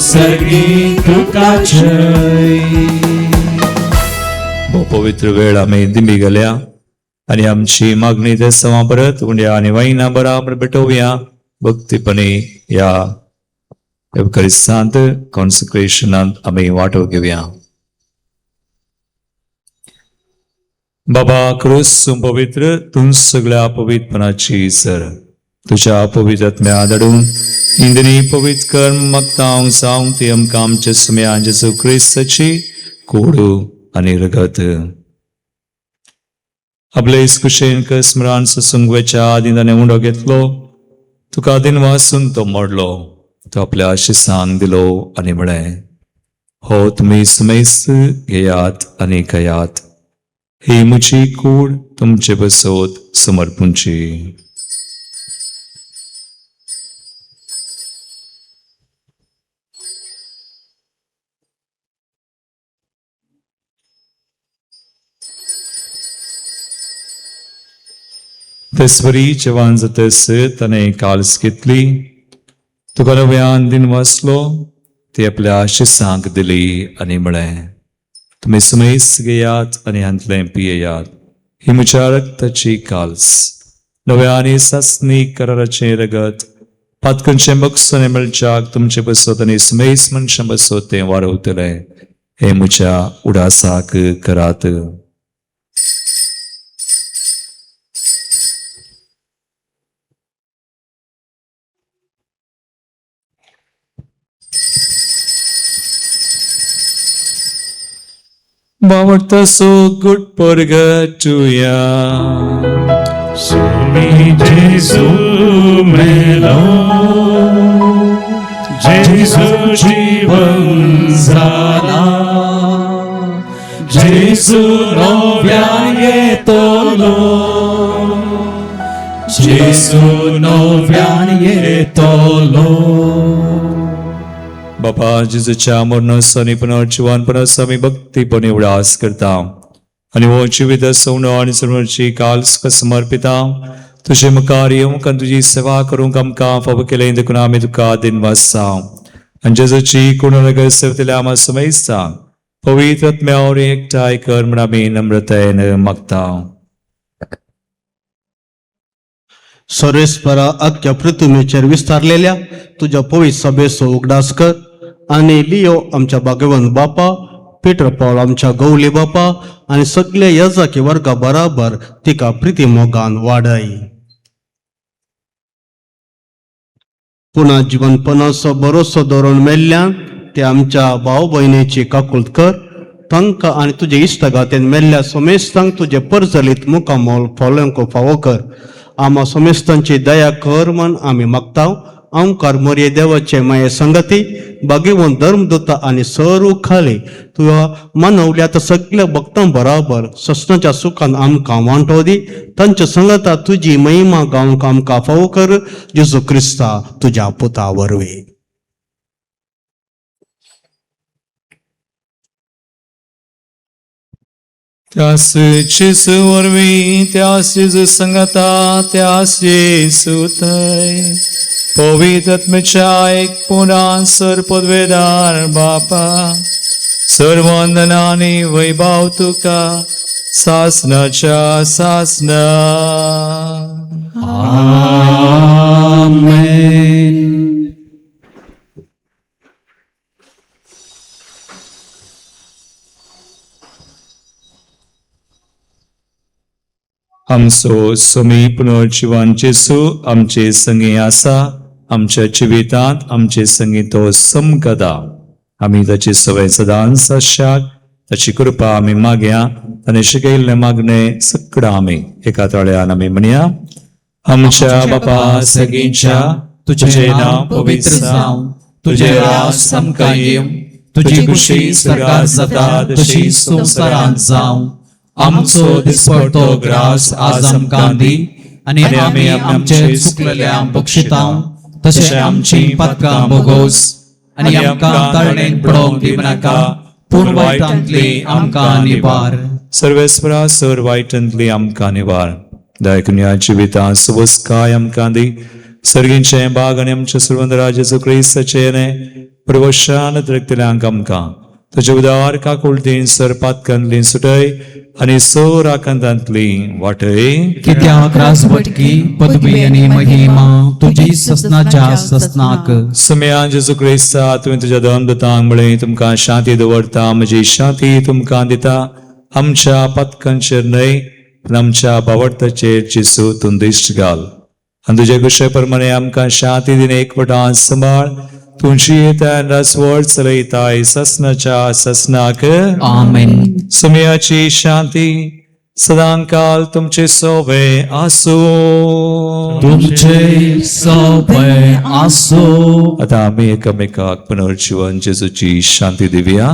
सगळी तुका जय. पवित्र वेळ आम्ही दिमी गेल्या आणि आमची मागणी ते सवा परत उंड्या आणि वाईना बराबर भेटवूया भक्तीपणे या एवकरिस्तांत कॉन्सक्रेशनात आम्ही वाटो घेऊया. बाबा क्रूस पवित्र तू सगळ्या पवित्रपणाची सर तुझ्या पवित्रात्म्या आदळून इंद्री पवित्र कर्म मगतांव जावं ती आमकां आमच्या सुम्या जेजू क्रिस्ताची कोडू आणि रगत आपले कुशेन स्मरण सत्संगच्या आदिनाने उंडो घेतलो तुका दिन वाचून तो मोडलो तो आपल्या आशिसांक दिलो आणि म्हळे हो तुम्ही सुमेस्त घेयात आणि खयात ही मुची कूड तुमचे बसोत समर्पूंची. तेसवरी जेवण जातस ताणे काल्स घेतली तुका नव्यान दिन वाचलो ती आपल्या आशिसांक दिली आणि म्हळे तुम्ही सुमेस घेयात आणि हांतले पियेयात ही म्हज्या रक्ताची काल्स नव्यानी सासनी कराराचे रगत पातकनचे बगसोने मेळच्याक तुमचे बसोत आणि सुमेस मनशां बसोत ते वाडवतले हे म्हज्या उडासाक करात. Bawarta so good purgatoria. Soli Gesù melo, Gesù जीवन झाला, Gesù नव्यान येतलो, Gesù नव्यान येतलो. बापा जेजूच्या मरणोत्सवानी पुनर्जीवनपणास आम्ही भक्तीपणे उडास करता आणि वो जिवित सौंड आणि सर्वांची काल्स समर्पिता तुझे मुखार येऊन तुझी सेवा करूंक आमकां फाव केले देखून आम्ही तुका दिन वाचता आणि जेजूची कुणरग सेवतल्या आम्हा समयसा पवित्र आत्म्यावर एकठांय कर म्हण आम्ही नम्रतेन मागता. सर्वेस्परा अख्ख्या पृथ्वीचेर विस्तारलेल्या तुझ्या पवित्र सभेचो उगडास कर आणि लिओ आमच्या भाग्यवान बापा पिटर पॉल आमच्या गवली बापा आणि सगळे यजाकी वर्गा बराबर तिका प्रिती मोगान वाडय. पुन्हा जीवनपणाचो भरोसो दवरून मेल्ल्यान ते आमच्या भाव भयणीची काकुळट कर तांकां आणि तुजे इश्टगातेन मेल्ल्या सोमेस्तांक तुजे परजलीत मुखामोल फोलोवंक फावो कर. आम्हा सोमेस्तांची दया कर म्हण आमी मागताव. आमकार मोरये देवाचे माये संगती भाग्यवान धर्मदूता आणि सर्व खाली तुझ्या मानवल्यात सगळ्या भक्तां बराबर ससनाच्या सुखान आमकां वांटो दी. तांच्या संगता तुझी महिमा गावंक आमकां फावो कर. जेजू क्रिस्ता तुझ्या पुता वरवी. त्यास जेजू वरवी त्यास जेजू संगता त्यास जेजू थंय पवित्र आत्म्याच्या एक पुन्हा सर पदवेदार बापा सर्वंदनाने वैभव तुका सासनाच्या सासना. आमेन. आमचो समीप पुनर्जीवन जेजू आमचे संगी आसा आमच्या जिवितांत आमचे संगी तो समकदा आम्ही ताची सवय सदांच आशाक ताची कृपा आम्ही मागया आनी शिकयल्ले मागणे सगळं आम्ही एका तळ्यान आम्ही म्हणया. आमच्या बापा सगळींच्या तुझे नाव पवित्र जावं, तुझे राज आमकां येवं, तुझी खुशी स्वर्गात जाता तशी संवसारांत जावं. आमचो दिसपडटो ग्रास आज आमकां दी आनी आमी आमचे चुकलेल्यांक बक्षितांव तशें आमची पातकां भोगोस आनी आमकां ताळणेन पडोवंक दिवनाका पूण वायटांतली आमकां निबार. सर्वेस्परा सर वायटांतली आमकां निबार. दायकन्या जिवितां सुवस्काय आमकां दी. सर्गींचे बाग आनी आमच्या सुरवंदरा जेजू क्रिस्ताचे प्रवशान रक्तल्यांक आमकां तुझे उदार काकुळतीन सरपातकांतली सुटय आनी सोर आकांतांतली वाटय. कित्याक राजवटकी पदवी आनी महिमा तुजी ससनाच्या ससनाक. समया जेजू क्रिस्ता तुवें तुज्या दोन दुतांक म्हळें तुमकां शांती दवरता, म्हजी शांती तुमकां दिता. आमच्या पथकांचेर न्हय पूण आमच्या बावडताचेर जेजू तूं दिश्ट घाल आनी तुजे कुशे प्रमाणे आमकां शांती दिन एकवटान सांबाळ. तुमची येतान रसवड चलयताय ससनाच्या ससनाक. आमेन. समयाची शांती सदां काल तुमचे सोबे आसो. तुमचे सोबे आसो. आता आम्ही एकामेकाक पुनर्जीवन जेजूची शांती दिवया.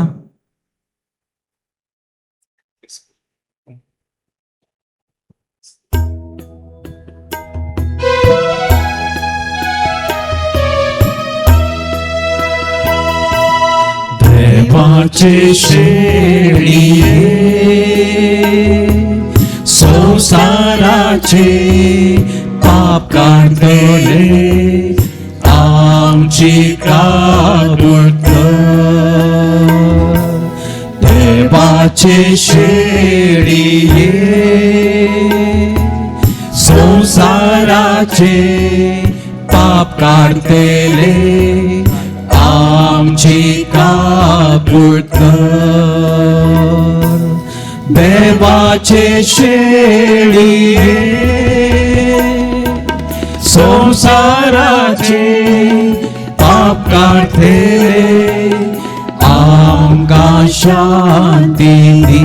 देवाचे शेळिये संसाराचे पाप काढले आमची काबूत. देवाचे शेळिये संसाराचे पाप काढतेले आमची काबूत कर. देवाचे शेळिये संसाराचे पाप काढतेले आमकां शांती दी.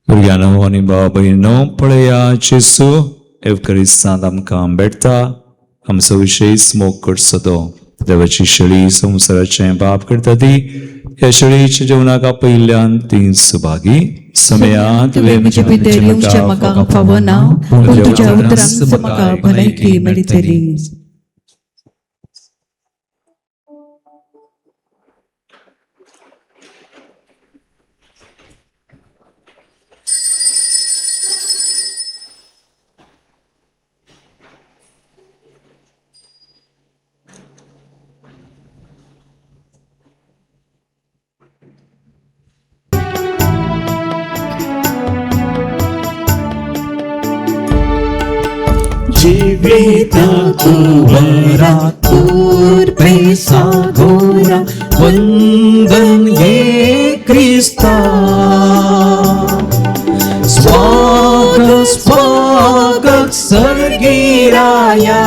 भुरग्यांनो आनी भाव भयणींनो, पळया जेजू एवकरिस्तांत आमकां भेटता. आमचो विशेष मोग करचो तो. देवाची शेळी संवसाराचें पाप करता ती. ह्या शेळीच्या जेवणाक आपयल्ल्यान ती सुभागी. समयात तुवें म्हजे भितर येवचें म्हाका फावना, पूण तुज्या उतरांत म्हाका भलायकी मेळटली. जीविता तुवरा तूर पैसा घोरा वंदन ये क्रिस्ता. स्वागत स्वागत सर्गीराया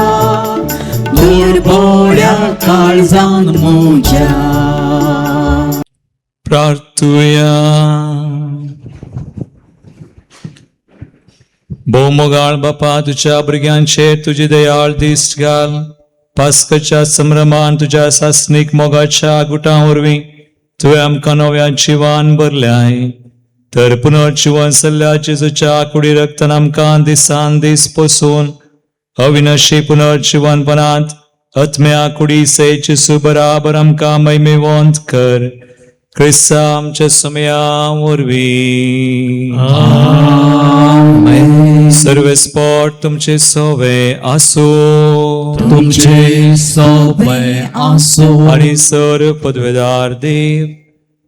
दुर्बोड्या काळजान मोज्या. प्रार्थुया. भोवमोगाळ बापा, तुझ्या भुरग्यांचेर तुजी दयाळ दिश्ट घाल. पास्कच्या संभ्रमान तुझ्या सासनीक मोगाच्या गुटां वरवीं तुवें आमकां नव्या जिवान भरल्याय. तर पुनर्जीवन सल्ल्या जेजूच्या कुडी रक्तान आमकां दिसान दीस पसून अविनाशी पुनर्जीवनपणांत आत्म्या कुडी से जेजू बराबर आमकां महिमेवंत कर. क्रिस्ता आमच्या समया वरवीं. सर्व स्पॉट तुमचे सोवे आसो. तुमचे सोबे आसो. आणि सर्व पदवेदार देव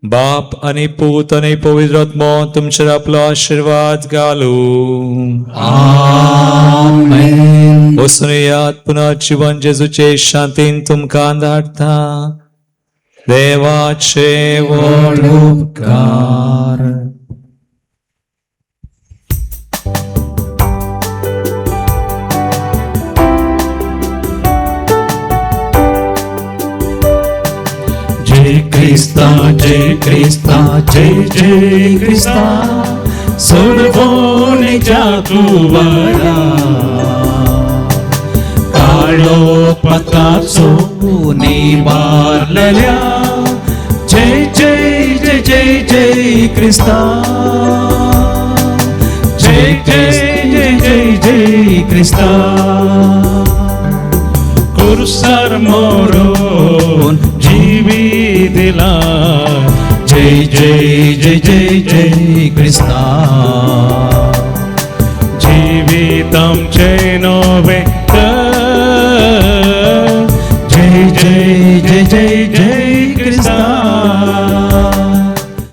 बाप आणि पूत आणि पवित्र आत्मा तुमचेर आपलो आशीर्वाद घालू. आमेन. वचून यात पुनर्जीवन जेजूचे शांतीन तुमकां धाडटा. देवाचे व्हड उपकार. जय क्रिस्ता जय क्रिस्ता जय जय क्रिस्ता. सोडवोने जातुवरा काळो पताचो निबारलेल्या. जय जय जय जय जय क्रिस्ता. जय जय जय जय जय क्रिस्ता. कुर्सार मोरून जीवी दिला. जय जय जय जय जय क्रिस्ता. जीवितम चैनो वे जय जय जय